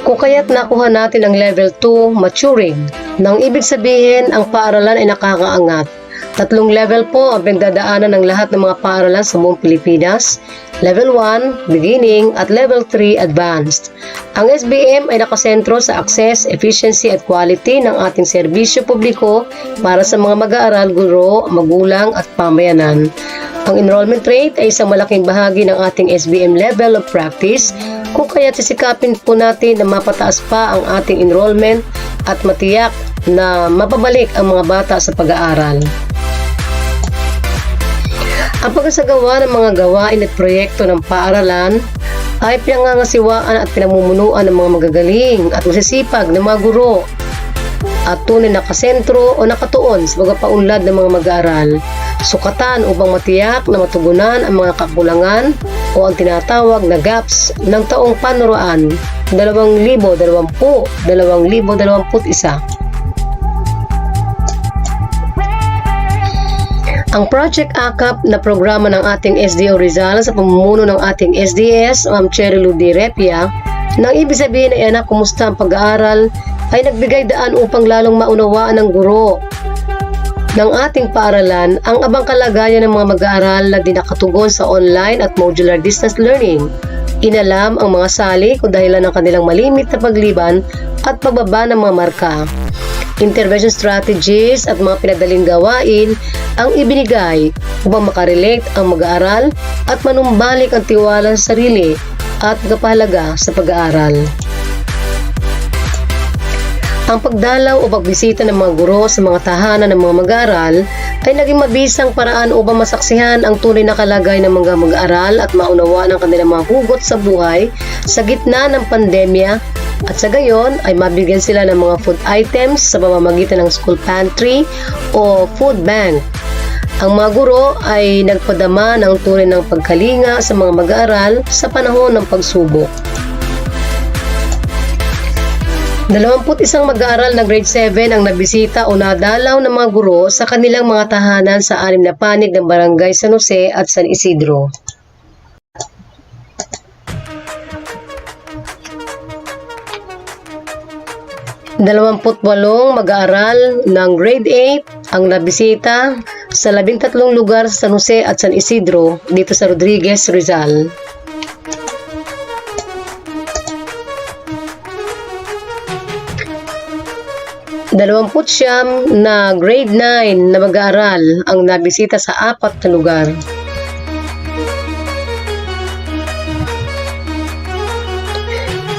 Kung kaya't nakuha natin ang level 2, maturing, nang ibig sabihin ang paaralan ay nakakaangat. 3 level po ang pinagdadaanan ng lahat ng mga paaralan sa buong Pilipinas. Level 1, beginning, at level 3, advanced. Ang SBM ay nakasentro sa access, efficiency at quality ng ating serbisyo publiko para sa mga mag-aaral, guro, magulang at pamayanan. Ang enrollment rate ay isang malaking bahagi ng ating SBM level of practice, kung kaya sisikapin po natin na mapataas pa ang ating enrollment at matiyak na mapabalik ang mga bata sa pag-aaral. Ang pagkasagawa ng mga gawain at proyekto ng paaralan ay pinangangasiwaan at pinamumunuan ng mga magagaling at masisipag na mga guro at tunay nakasentro o nakatuon sa pagpapaunlad ng mga mag-aaral. Sukatan upang matiyak na matugunan ang mga kakulangan o ang tinatawag na gaps ng taong panuraan 2020-2021. Ang Project AKAP na programa ng ating SDO Rizal sa pamumuno ng ating SDS, Ma'am Cherry Ludi Repia, nang ibig sabihin ay anak, kumusta ang pag-aaral, ay nagbigay daan upang lalong maunawaan ng guro ng ating paaralan ang abang kalagayan ng mga mag-aaral na di nakatugon sa online at modular distance learning. Inalam ang mga sali kung dahilan ng kanilang malimit na pagliban at pagbaba ng mga marka. Intervention strategies at mga pinadaling gawain ang ibinigay upang makarelate ang mag-aaral at manumbalik ang tiwala sa sarili at kapahalaga sa pag-aaral. Ang pagdalaw o pagbisita ng mga guro sa mga tahanan ng mga mag-aaral ay naging mabisang paraan upang masaksihan ang tunay na kalagay ng mga mag-aaral at maunawaan ang kanilang mga hugot sa buhay sa gitna ng pandemya, at sa gayon ay mabigyan sila ng mga food items sa pamamagitan ng school pantry o food bank. Ang mga guro ay nagpadama ng tunay ng pagkalinga sa mga mag-aaral sa panahon ng pagsubok. 21 mag-aaral na grade 7 ang nabisita o nadalaw ng mga guro sa kanilang mga tahanan sa 6 na panig ng Barangay San Jose at San Isidro. 28 mag-aaral ng grade 8 ang nabisita sa 13 lugar sa San Jose at San Isidro dito sa Rodriguez, Rizal. Dalawamput siyam na grade 9 na mag-aaral ang nabisita sa 4 na lugar.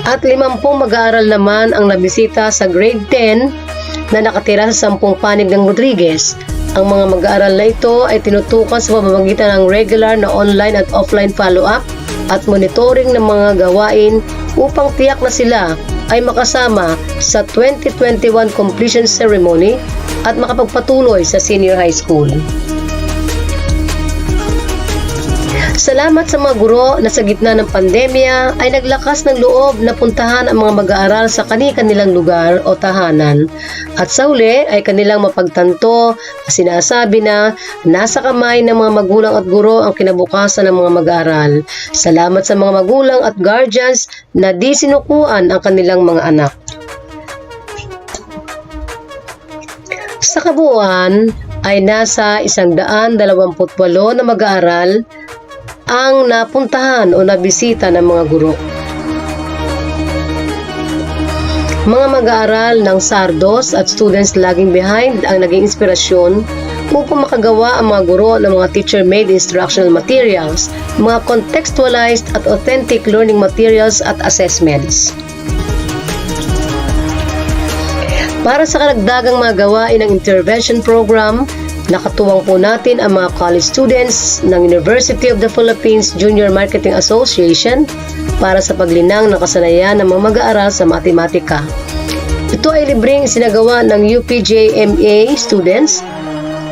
At 50 mag-aaral naman ang nabisita sa grade 10 na nakatira sa 10 panig ng Rodriguez. Ang mga mag-aaral na ito ay tinutukan sa pamamagitan ng regular na online at offline follow-up at monitoring ng mga gawain upang tiyak na sila ay makasama sa 2021 completion ceremony at makapagpatuloy sa senior high school. Salamat sa mga guro na sa gitna ng pandemya ay naglakas ng loob na puntahan ang mga mag-aaral sa kani-kanilang lugar o tahanan at sa huli ay kanilang mapagtanto na sinasabi na nasa kamay ng mga magulang at guro ang kinabukasan ng mga mag-aaral. Salamat sa mga magulang at guardians na di sinukuan ang kanilang mga anak. Sa kabuuan ay nasa 128 na mag-aaral ang napuntahan o nabisita ng mga guro. Mga mag-aaral ng Sardos at Students Lagging Behind ang naging inspirasyon upang makagawa ang mga guro ng mga teacher-made instructional materials, mga contextualized at authentic learning materials at assessments. Para sa karagdagang mga gawain ng intervention program, nakatuwang po natin ang mga college students ng University of the Philippines Junior Marketing Association para sa paglinang ng kasanayan ng mga mag-aaral sa matematika. Ito ay libreng isinagawa ng UPJMA students.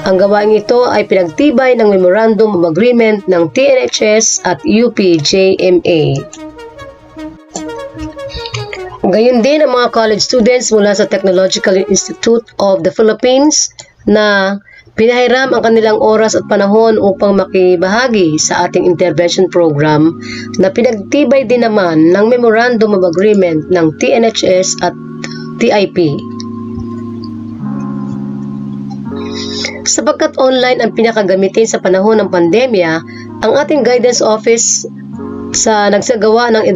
Ang gawain ito ay pinagtibay ng Memorandum of Agreement ng TNHS at UPJMA. Gayon din ang mga college students mula sa Technological Institute of the Philippines na pinahiram ang kanilang oras at panahon upang makibahagi sa ating intervention program na pinagtibay din naman ng Memorandum of Agreement ng TNHS at TIP. Sapagkat online ang pinakagamitin sa panahon ng pandemya, ang ating guidance office sa nagsagawa ng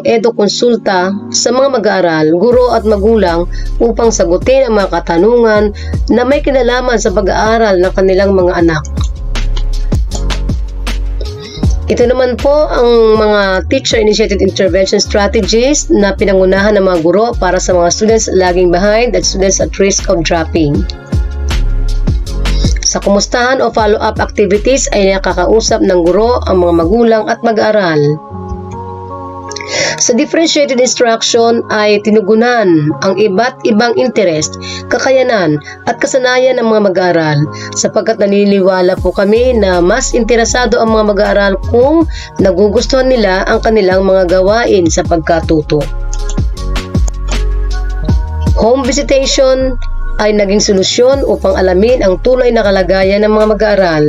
edu-konsulta sa mga mag-aaral, guro at magulang upang sagutin ang mga katanungan na may kinalaman sa pag-aaral ng kanilang mga anak. Ito naman po ang mga teacher-initiated intervention strategies na pinangunahan ng mga guro para sa mga students lagging behind at students at risk of dropping. Sa kumustahan o follow-up activities ay nakakausap ng guro ang mga magulang at mag-aaral. Sa differentiated instruction ay tinugunan ang iba't ibang interest, kakayanan at kasanayan ng mga mag-aaral sapagkat naniniwala po kami na mas interesado ang mga mag-aaral kung nagugustuhan nila ang kanilang mga gawain sa pagkatuto. Home visitation ay naging solusyon upang alamin ang tunay na kalagayan ng mga mag-aaral.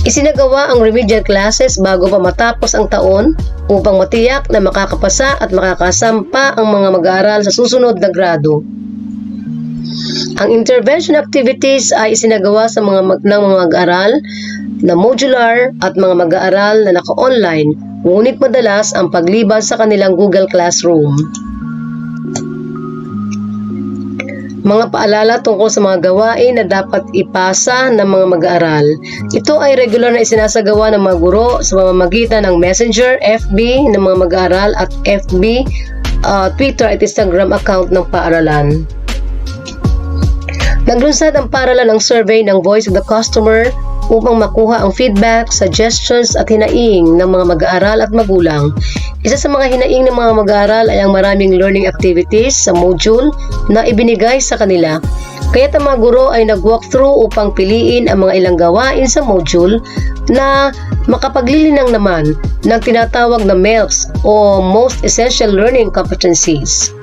Isinagawa ang remedial classes bago pa matapos ang taon upang matiyak na makakapasa at makakasampa ang mga mag-aaral sa susunod na grado. Ang intervention activities ay isinagawa sa ng mga mag-aaral na modular at mga mag-aaral na naka-online, ngunit madalas ang paglibas sa kanilang Google Classroom. Mga paalala tungkol sa mga gawain na dapat ipasa ng mga mag-aaral. Ito ay regular na isinasagawa ng mga guro sa pamamagitan ng Messenger, FB ng mga mag-aaral at FB, Twitter at Instagram account ng paaralan. Naglunsad ang paaralan ng survey ng Voice of the Customer upang makuha ang feedback, suggestions at hinaing ng mga mag-aaral at magulang. Isa sa mga hinaing ng mga mag-aaral ay ang maraming learning activities sa module na ibinigay sa kanila. Kaya't ang mga guro ay nag-walkthrough upang piliin ang mga ilang gawain sa module na makapaglilinang naman ng tinatawag na MELCs o Most Essential Learning Competencies.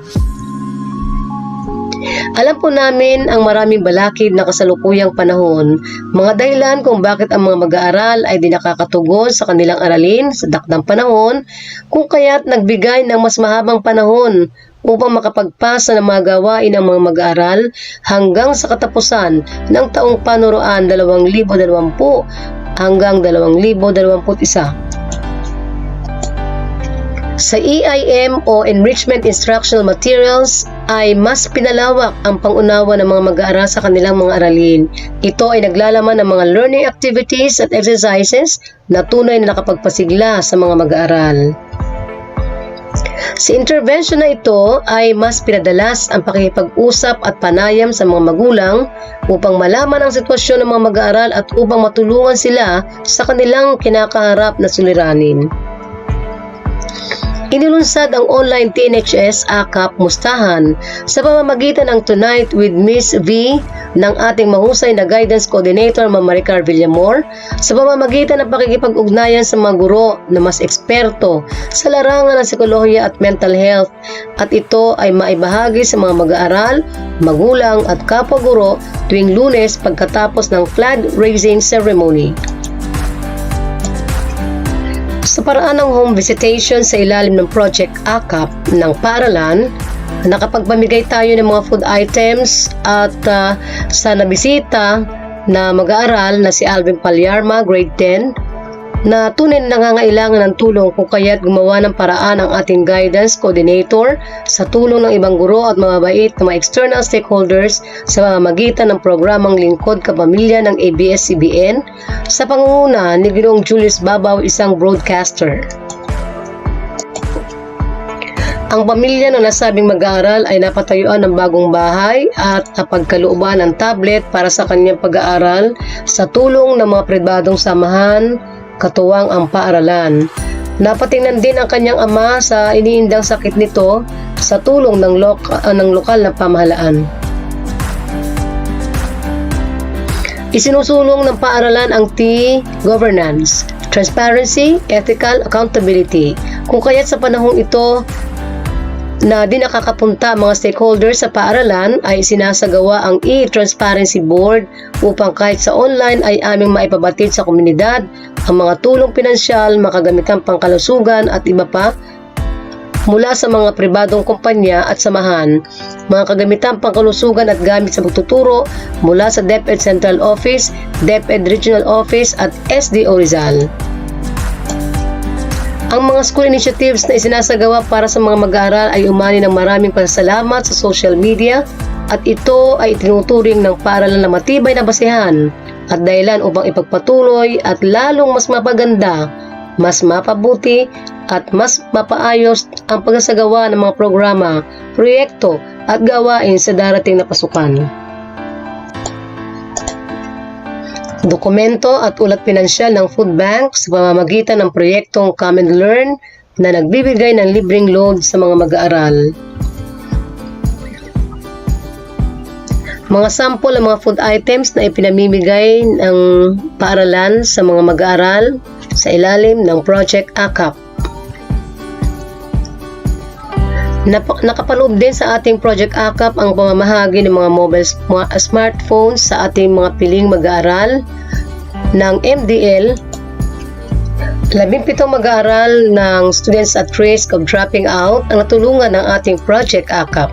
Alam po namin ang maraming balakid na kasalukuyang panahon, mga dahilan kung bakit ang mga mag-aaral ay di nakakatugon sa kanilang aralin sa dakdang panahon, kung kaya't nagbigay ng mas mahabang panahon upang makapagpasa ng mga gawain ng mga mag-aaral hanggang sa katapusan ng taong panuruan 2020 hanggang 2021. Sa EIM o Enrichment Instructional Materials ay mas pinalawak ang pangunawa ng mga mag-aaral sa kanilang mga aralin. Ito ay naglalaman ng mga learning activities at exercises na tunay na nakapagpasigla sa mga mag-aaral. Sa intervention na ito ay mas pinadalas ang pakikipag-usap at panayam sa mga magulang upang malaman ang sitwasyon ng mga mag-aaral at upang matulungan sila sa kanilang kinakaharap na suliranin. Inilunsad ang online TNHS AKAP Mustahan sa pamamagitan ng Tonight with Miss V ng ating mahusay na guidance coordinator Ma'am Maricar Villamor sa pamamagitan ng pakikipag-ugnayan sa mga guro na mas eksperto sa larangan ng psikolohiya at mental health, at ito ay maibahagi sa mga mag-aaral, magulang at kapwa guro tuwing Lunes pagkatapos ng flag raising ceremony. Sa paraan ng home visitation sa ilalim ng Project AKAP ng paaralan, nakapagpamigay tayo ng mga food items at sa nabisita na mag-aaral na si Alvin Palyarma, grade 10, na tunay na nangangailangan ng tulong, kung kaya't gumawa ng paraan ang ating guidance coordinator sa tulong ng ibang guro at mababait na mga external stakeholders sa pamamagitan ng programang Lingkod Kapamilya ng ABS-CBN sa pangunguna ni Ginoong Julius Babaw, isang broadcaster. Ang pamilya ng nasabing mag-aaral ay napatayuan ng bagong bahay at napagkalooban ng tablet para sa kanyang pag-aaral sa tulong ng mga pribadong samahan, katuwang ang paaralan. Napatingnan din ang kanyang ama sa iniindang sakit nito sa tulong ng lokal na pamahalaan. Isinusulong ng paaralan ang T-Governance, Transparency, Ethical Accountability. Kung kaya't sa panahong ito na di nakakapunta mga stakeholders sa paaralan ay sinasagawa ang e-Transparency Board upang kahit sa online ay aming maipabatid sa komunidad ang mga tulong pinansyal, makagamitang pangkalusugan at iba pa mula sa mga pribadong kumpanya at samahan, mga kagamitang pangkalusugan at gamit sa pagtuturo mula sa DepEd Central Office, DepEd Regional Office at SDO Rizal. Ang mga school initiatives na isinasagawa para sa mga mag-aaral ay umani ng maraming pasasalamat sa social media, at ito ay itinuturing ng paaralan na matibay na basehan at dahilan upang ipagpatuloy at lalong mas mapaganda, mas mapabuti at mas mapaayos ang pagsasagawa ng mga programa, proyekto at gawain sa darating na pasukan. Dokumento at ulat pinansyal ng Food Bank sa pamamagitan ng proyektong Come and Learn na nagbibigay ng libreng load sa mga mag-aaral. Mga sample ng mga food items na ipinamimigay ng paaralan sa mga mag-aaral sa ilalim ng Project AKAP. Nakapaloob din sa ating Project AKAP ang pamamahagi ng mga mobile smartphones sa ating mga piling mag-aaral ng MDL. 17 mag-aaral ng Students at Risk of Dropping Out ang natulungan ng ating Project AKAP.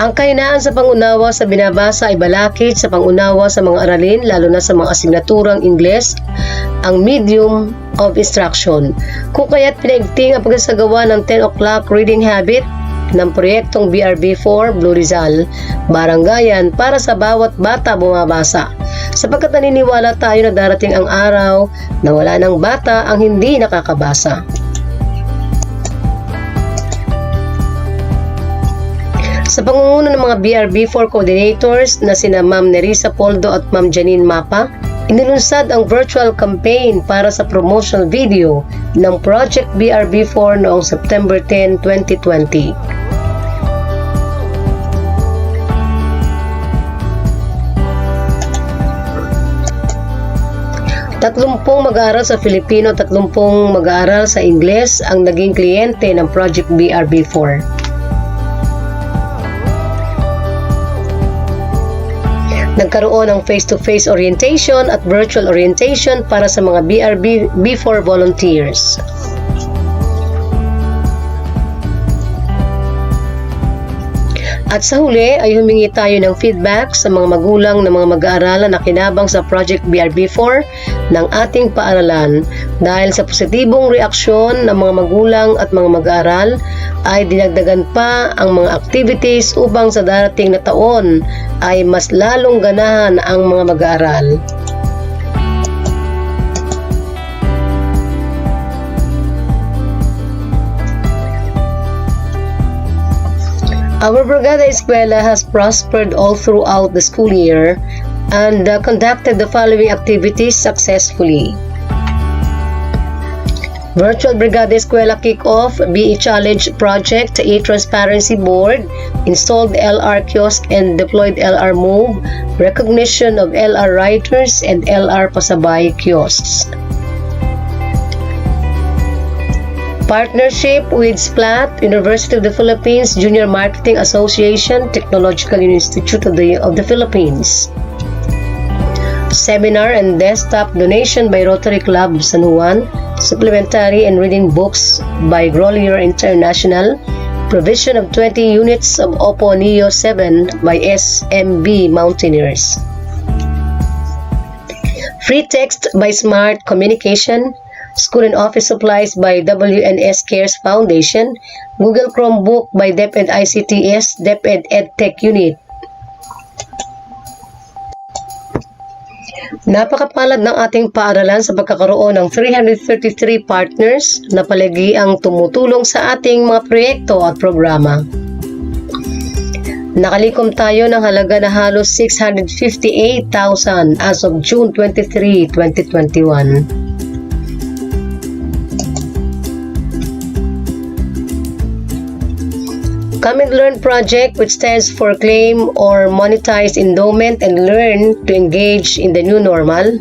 Ang kahinaan sa pangunawa sa binabasa ay balakid sa pangunawa sa mga aralin, lalo na sa mga asignaturang Ingles, ang medium of instruction. Kung kaya't pinaigting ang pagsasagawa ng 10 o'clock reading habit ng proyektong BRB4 Blue Rizal, barangayan para sa bawat bata bumabasa. Sapagkat naniniwala tayo na darating ang araw na wala ng bata ang hindi nakakabasa. Sa pangunguna ng mga BRB4 coordinators na sina Ma'am Nerissa Poldo at Ma'am Janine Mapa, inilunsad ang virtual campaign para sa promotional video ng Project BRB4 noong September 10, 2020. Tatlumpung mag-aaral sa Filipino at 30 mag-aaral sa Ingles ang naging kliyente ng Project BRB4. Nagkaroon ng face-to-face orientation at virtual orientation para sa mga BRB4 volunteers. At sa huli ay humingi tayo ng feedback sa mga magulang ng mga mag-aaral na nakinabang sa Project BRB4 ng ating paaralan. Dahil sa positibong reaksyon ng mga magulang at mga mag-aaral ay dinagdagan pa ang mga activities upang sa darating na taon ay mas lalong ganahan ang mga mag-aaral. Our Brigada Eskwela has prospered all throughout the school year and conducted the following activities successfully. Virtual Brigada Eskwela Kick-Off, BE Challenge Project, e-Transparency Board, installed LR Kiosk and deployed LR Move, recognition of LR Writers and LR Pasabay Kiosks. Partnership with SPLAT, University of the Philippines, Junior Marketing Association, Technological Institute of the Philippines. Seminar and desktop donation by Rotary Club San Juan, supplementary and reading books by Grolier International, provision of 20 units of Oppo Neo 7 by SMB Mountaineers. Free text by Smart Communication, school and office supplies by WNS Cares Foundation, Google Chromebook by DepEd ICTS, DepEd EdTech Unit. Napakapalad ng ating paaralan sa pagkakaroon ng 333 partners na palagi ang tumutulong sa ating mga proyekto at programa. Nakalikom tayo ng halaga na halos 658,000 as of June 23, 2021. Come and Learn Project, which stands for Claim or Monetize Endowment and Learn to Engage in the New Normal.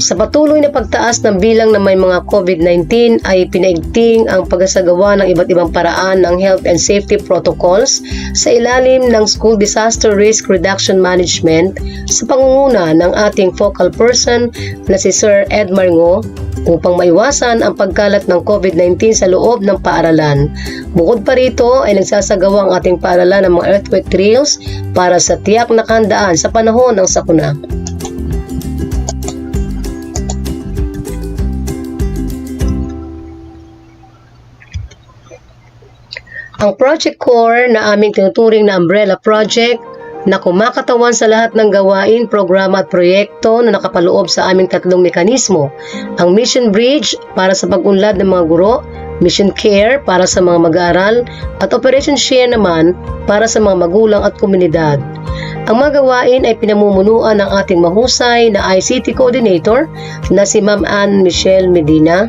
Sa patuloy na pagtaas ng bilang ng may mga COVID-19 ay pinaigting ang pagsasagawa ng iba't ibang paraan ng health and safety protocols sa ilalim ng School Disaster Risk Reduction Management sa pangunguna ng ating focal person na si Sir Ed Maringo upang maiwasan ang pagkalat ng COVID-19 sa loob ng paaralan. Bukod pa rito ay nagsasagawa ang ating paaralan ng mga earthquake drills para sa tiyak na kahandaan sa panahon ng sakuna. Ang Project Core na aming tinuturing na umbrella project na kumakatawan sa lahat ng gawain, programa at proyekto na nakapaloob sa aming tatlong mekanismo. Ang Mission Bridge para sa pag-unlad ng mga guro, Mission Care para sa mga mag-aaral, at Operation Share naman para sa mga magulang at komunidad. Ang mga gawain ay pinamumunuan ng ating mahusay na ICT Coordinator na si Ma'am Ann Michelle Medina,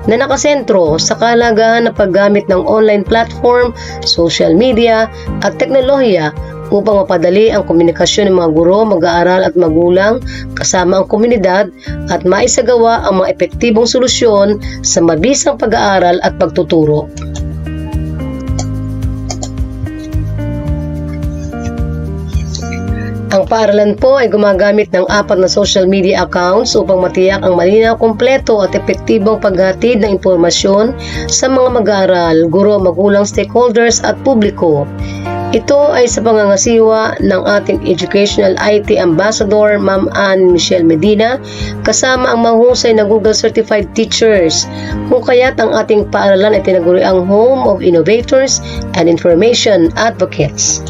na nakasentro sa kahalagahan ng paggamit ng online platform, social media at teknolohiya upang mapadali ang komunikasyon ng mga guro, mag-aaral at magulang kasama ang komunidad at maisagawa ang mga epektibong solusyon sa mabisang pag-aaral at pagtuturo. Ang paaralan po ay gumagamit ng 4 na social media accounts upang matiyak ang malinaw, kumpleto at epektibong paghatid ng impormasyon sa mga mag-aaral, guro, magulang, stakeholders at publiko. Ito ay sa pangangasiwa ng ating Educational IT Ambassador, Ma'am Ann Michelle Medina, kasama ang mahusay na Google Certified Teachers, kung kaya't ang ating paaralan ay tinaguriang Home of Innovators and Information Advocates.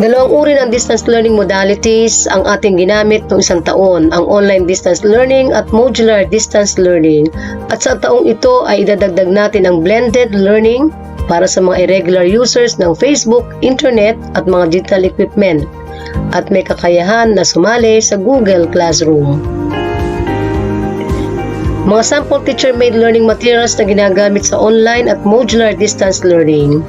Dalawang uri ng distance learning modalities ang ating ginamit noong isang taon, ang online distance learning at modular distance learning. At sa taong ito ay idadagdag natin ang blended learning para sa mga irregular users ng Facebook, Internet at mga digital equipment at may kakayahan na sumali sa Google Classroom. Mga sample teacher-made learning materials na ginagamit sa online at modular distance learning.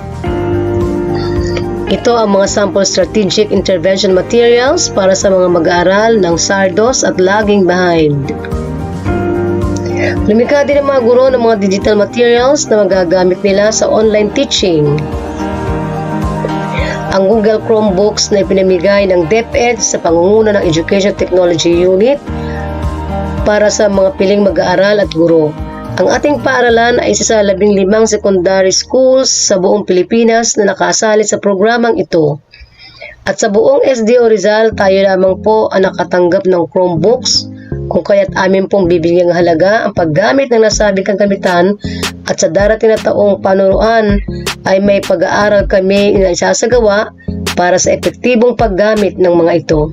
Ito ang mga sample strategic intervention materials para sa mga mag-aaral ng SARDOS at lagging behind. Lumikha din ang mga guro ng mga digital materials na magagamit nila sa online teaching. ang Google Chromebooks na ipinamigay ng DepEd sa pangunguna ng Education Technology Unit para sa mga piling mag-aaral at guro. Ang ating paaralan ay isa sa 15 secondary schools sa buong Pilipinas na nakasali sa programang ito. At sa buong SDO Rizal, tayo lamang po ang nakatanggap ng Chromebooks, kung kaya't amin pong bibigyang halaga ang paggamit ng nasabing kagamitan at sa darating na taong panuruan ay may pag-aaral kami na isasagawa para sa epektibong paggamit ng mga ito.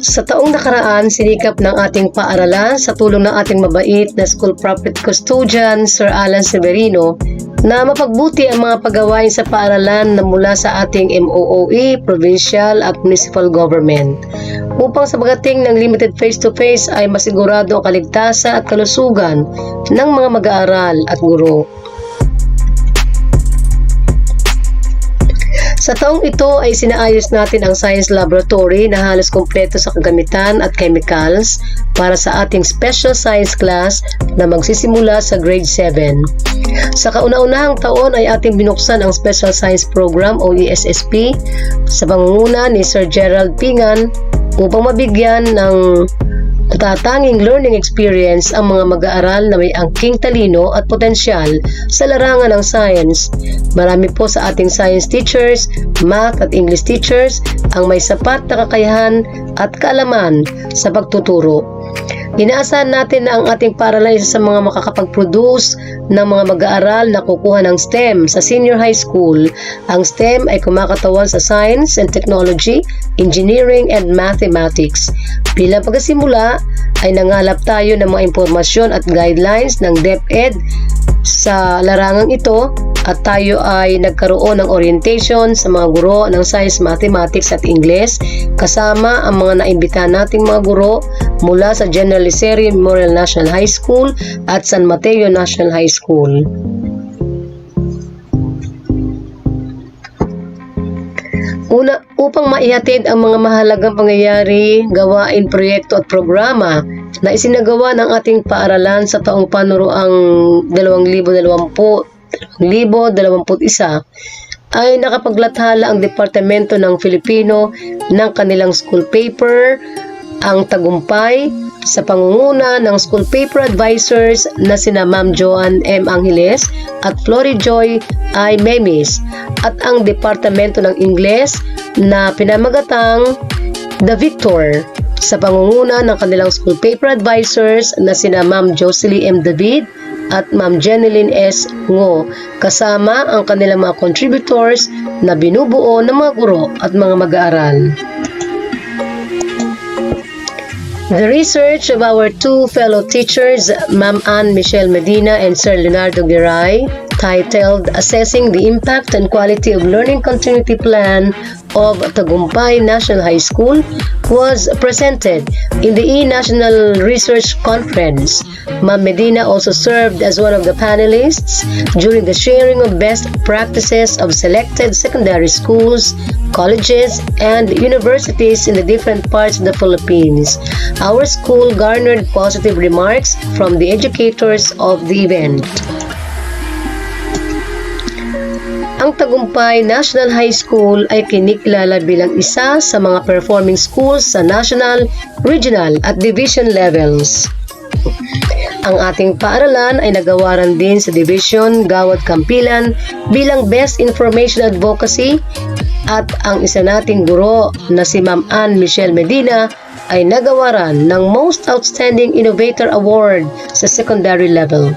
Sa taong nakaraan, sinikap ng ating paaralan sa tulong ng ating mabait na school property custodian, Sir Alan Severino, na mapagbuti ang mga paggawain sa paaralan na mula sa ating MOOE, provincial at municipal government, upang sa pagdating ng limited face-to-face ay masigurado ang kaligtasan at kalusugan ng mga mag-aaral at guro. Sa taong ito ay sinaayos natin ang science laboratory na halos kumpleto sa kagamitan at chemicals para sa ating special science class na magsisimula sa grade 7. Sa kauna-unahang taon ay ating binuksan ang Special Science Program o ESSP sa pangunguna ni Sir Gerald Pingan upang mabigyan ng natatanging learning experience ang mga mag-aaral na may angking talino at potensyal sa larangan ng science. Marami po sa ating science teachers, math at English teachers ang may sapat na kakayahan at kaalaman sa pagtuturo. Inaasahan natin na ang ating paaralan ay isa sa mga makakapag-produce ng mga mag-aaral na kukuha ng STEM sa senior high school. Ang STEM ay kumakatawan sa Science and Technology, Engineering and Mathematics. Bilang pagkasimula ay nangalap tayo ng mga impormasyon at guidelines ng DepEd sa larangang ito at tayo ay nagkaroon ng orientation sa mga guro ng Science, Mathematics at English kasama ang mga naimbitahan nating mga guro mula sa General Licerio Memorial National High School at San Mateo National High School. Una, upang maihatid ang mga mahalagang pangyayari, gawain, proyekto at programa na isinagawa ng ating paaralan sa taong panuroang 2021 ay nakapaglathala ang Departamento ng Filipino ng kanilang school paper, ang Tagumpay, sa pangunguna ng school paper advisors na sina Ma'am Joan M. Angeles at Flory Joy I. Memis, at ang Departamento ng Ingles na pinamagatang The Victor sa pangunguna ng kanilang school paper advisors na sina Ma'am Jocelyn M. David at Ma'am Jeneline S. Ngo, kasama ang kanilang mga contributors na binubuo ng mga guro at mga mag-aaral. The research of our two fellow teachers, Ma'am Ann Michelle Medina and Sir Leonardo Giray, titled Assessing the Impact and Quality of Learning Continuity Plan of Tagumpay National High School, was presented in the E-National Research Conference. Ma'am Medina also served as one of the panelists during the sharing of best practices of selected secondary schools, colleges, and universities in the different parts of the Philippines. Our school garnered positive remarks from the educators of the event. Ang Tagumpay National High School ay kinikilala bilang isa sa mga performing schools sa national, regional at division levels. Ang ating paaralan ay nagawaran din sa Division Gawad Kampilan bilang Best Information Advocacy, at ang isa nating guro na si Ma'am Ann Michelle Medina ay nagawaran ng Most Outstanding Innovator Award sa secondary level.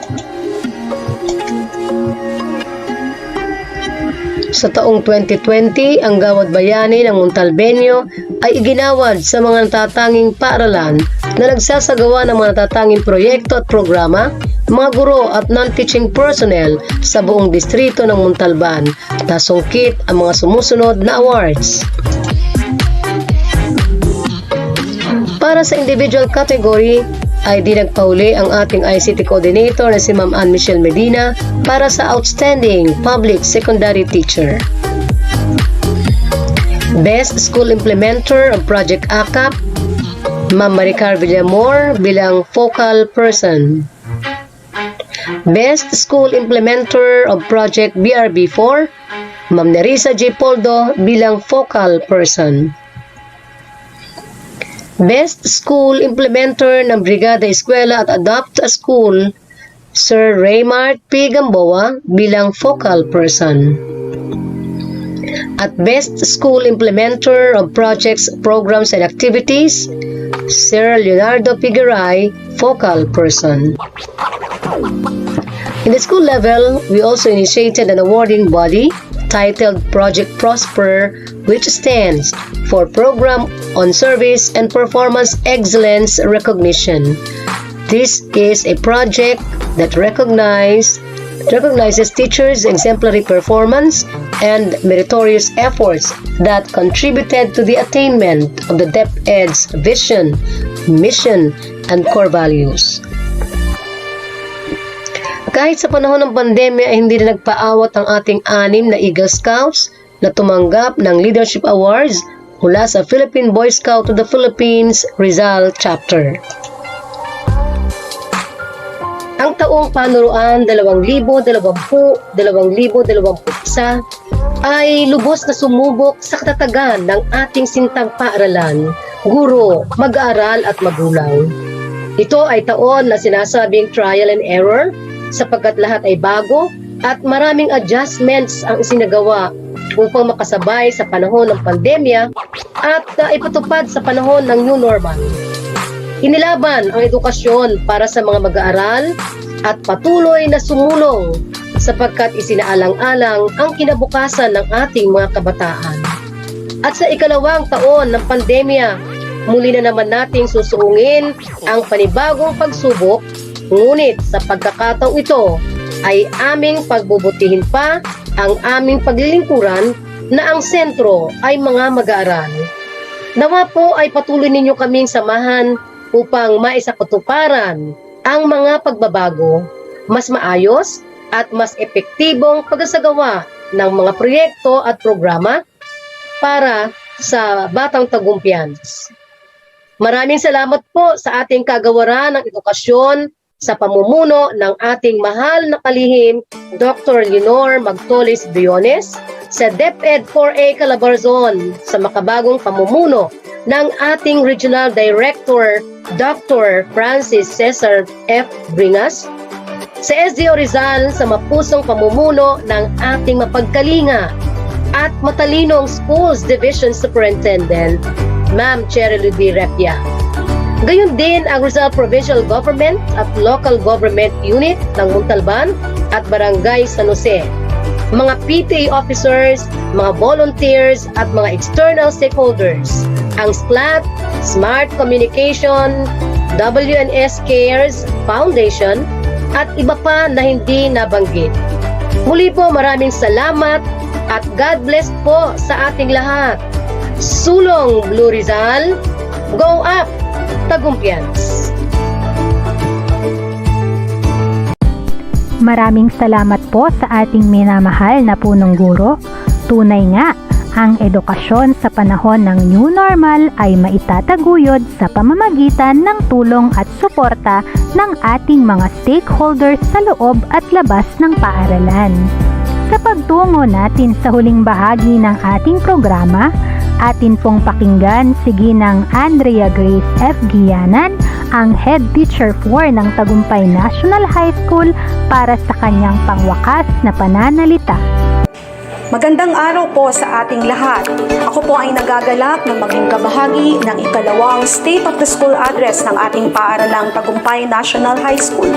Sa taong 2020, ang Gawad Bayani ng Montalbenyo ay iginawad sa mga natatanging paaralan na nagsasagawa ng mga natatanging proyekto at programa, mga guro at non-teaching personnel sa buong distrito ng Montalban. Nasungkit ang mga sumusunod na awards. Para sa individual category, ay di nagpauli ang ating ICT coordinator na si Ma'am Ann Michelle Medina para sa Outstanding Public Secondary Teacher. Best School Implementer of Project ACAP, Ma'am Maricar Villamor bilang Focal Person. Best School Implementer of Project BRB4, Ma'am Nerissa J. Poldo bilang focal person. Best School Implementer ng Brigada Eskwela at Adopt a School, Sir Raymart P. Gamboa bilang focal person. At Best School Implementer of Projects, Programs and Activities, Sir Leonardo Figueray, focal person. In the school level, we also initiated an awarding body titled Project Prosper, which stands for Program on Service and Performance Excellence Recognition. This is a project that recognizes teachers' exemplary performance and meritorious efforts that contributed to the attainment of the DepEd's vision, mission, and core values. Kahit sa panahon ng pandemya ay hindi na nagpaawat ang ating 6 na Eagle Scouts na tumanggap ng Leadership Awards mula sa Philippine Boy Scout of the Philippines Rizal Chapter. Ang taong panuruan 2020-2021 ay lubos na sumubok sa katatagan ng ating sintang paaralan, guro, mag-aaral at magulang. Ito ay taon na sinasabing trial and error sapagkat lahat ay bago at maraming adjustments ang isinagawa upang makasabay sa panahon ng pandemya at ipatupad sa panahon ng new normal. Inilaban ang edukasyon para sa mga mag-aaral at patuloy na sumulong sapagkat isinaalang-alang ang kinabukasan ng ating mga kabataan. At sa ikalawang taon ng pandemya, muli na naman nating susuungin ang panibagong pagsubok. Ngunit sa pagkakataong ito ay aming pagbubutihin pa ang aming paglilingkuran na ang sentro ay mga mag-aaral. Nawa po ay patuloy ninyo kaming samahan upang maisakatuparan ang mga pagbabago, mas maayos at mas epektibong pagsasagawa ng mga proyekto at programa para sa Batang Tagumpiyans. Maraming salamat po sa ating kagawaran ng edukasyon sa pamumuno ng ating mahal na kalihim, Dr. Leonor Magtolis Briones, sa DepEd 4A Calabarzon, sa makabagong pamumuno ng ating Regional Director, Dr. Francis Cesar F. Bringas, sa SDO Rizal, sa mapusong pamumuno ng ating mapagkalinga at matalinong Schools Division Superintendent, Ma'am Cheryl D. Repia. Gayon din ang Rizal Provincial Government at Local Government Unit ng Montalban at Barangay San Jose. Mga PTA officers, mga volunteers at mga external stakeholders. Ang SCLAT, Smart Communication, WNS Cares Foundation at iba pa na hindi nabanggit. Muli po maraming salamat at God bless po sa ating lahat. Sulong Blue Rizal, go up! Tagumpiyans. Maraming salamat po sa ating minamahal na punong guro. Tunay nga, ang edukasyon sa panahon ng new normal ay maitataguyod sa pamamagitan ng tulong at suporta ng ating mga stakeholders sa loob at labas ng paaralan. Sa pagtungo natin sa huling bahagi ng ating programa, atin pong pakinggan si Ginang Andrea Grace F. Gianan, ang Head Teacher 4 ng Tagumpay National High School para sa kanyang pangwakas na pananalita. Magandang araw po sa ating lahat. Ako po ay nagagalak na maging kabahagi ng ikalawang State of the School Address ng ating paaralang Tagumpay National High School.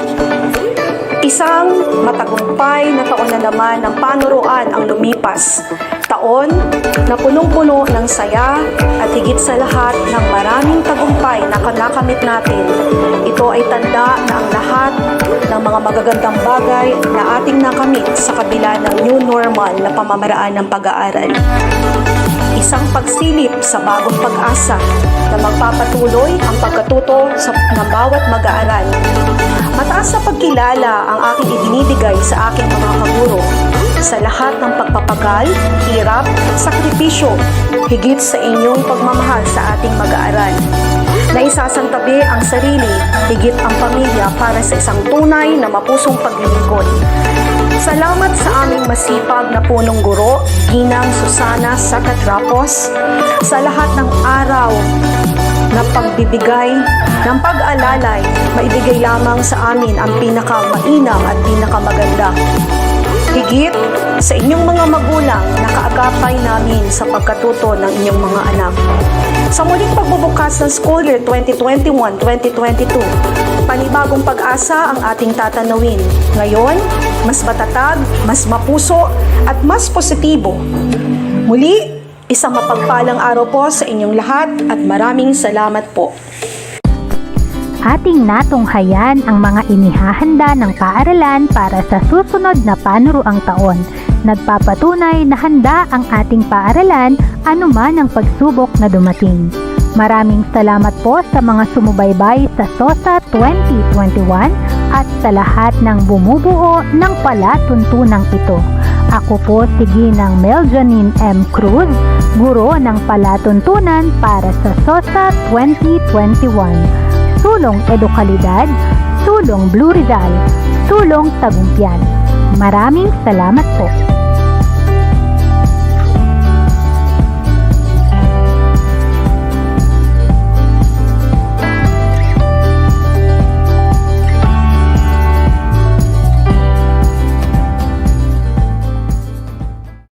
Isang matagumpay na taon na naman ng panuruan ang lumipas. Taon na punong-puno ng saya at higit sa lahat ng maraming tagumpay na nakamit natin. Ito ay tanda na ang lahat ng mga magagandang bagay na ating nakamit sa kabila ng new normal na pamamaraan ng pag-aaral. Isang pagsilip sa bagong pag-asa na magpapatuloy ang pagkatuto ng bawat mag-aaral. Mataas na pagkilala ang aking ibinibigay sa aking mga kaguro sa lahat ng pagpapagal, hirap at sakripisyo higit sa inyong pagmamahal sa ating mag-aaral. na isasantabi ang sarili, higit ang pamilya para sa isang tunay na mapusong paglilingkod. Salamat sa aming masipag na punong guro, Ginang Susana Sacatrapos, sa lahat ng araw na pagbibigay ng pag-alalay, maibigay lamang sa amin ang pinakamainam at pinakamaganda. Higit sa inyong mga magulang na kaagapay namin sa pagkatuto ng inyong mga anak. Sa muling pagbubukas ng school year 2021-2022, panibagong pag-asa ang ating tatanawin. Ngayon, mas matatag, mas mapuso, at mas positibo. Muli, isang mapagpalang araw po sa inyong lahat at maraming salamat po. Ating natunghayan ang mga inihahanda ng paaralan para sa susunod na panuruang taon. Nagpapatunay na handa ang ating paaralan anuman ang pagsubok na dumating. Maraming salamat po sa mga sumubaybay sa SOSA 2021 at sa lahat ng bumubuo ng palatuntunang ito. Ako po si Ginang Meljanine M. Cruz, guro ng palatuntunan para sa SOSA 2021. Sulong Edukalidad, Sulong Blue Rizal, Sulong Tagumpian. Maraming salamat po.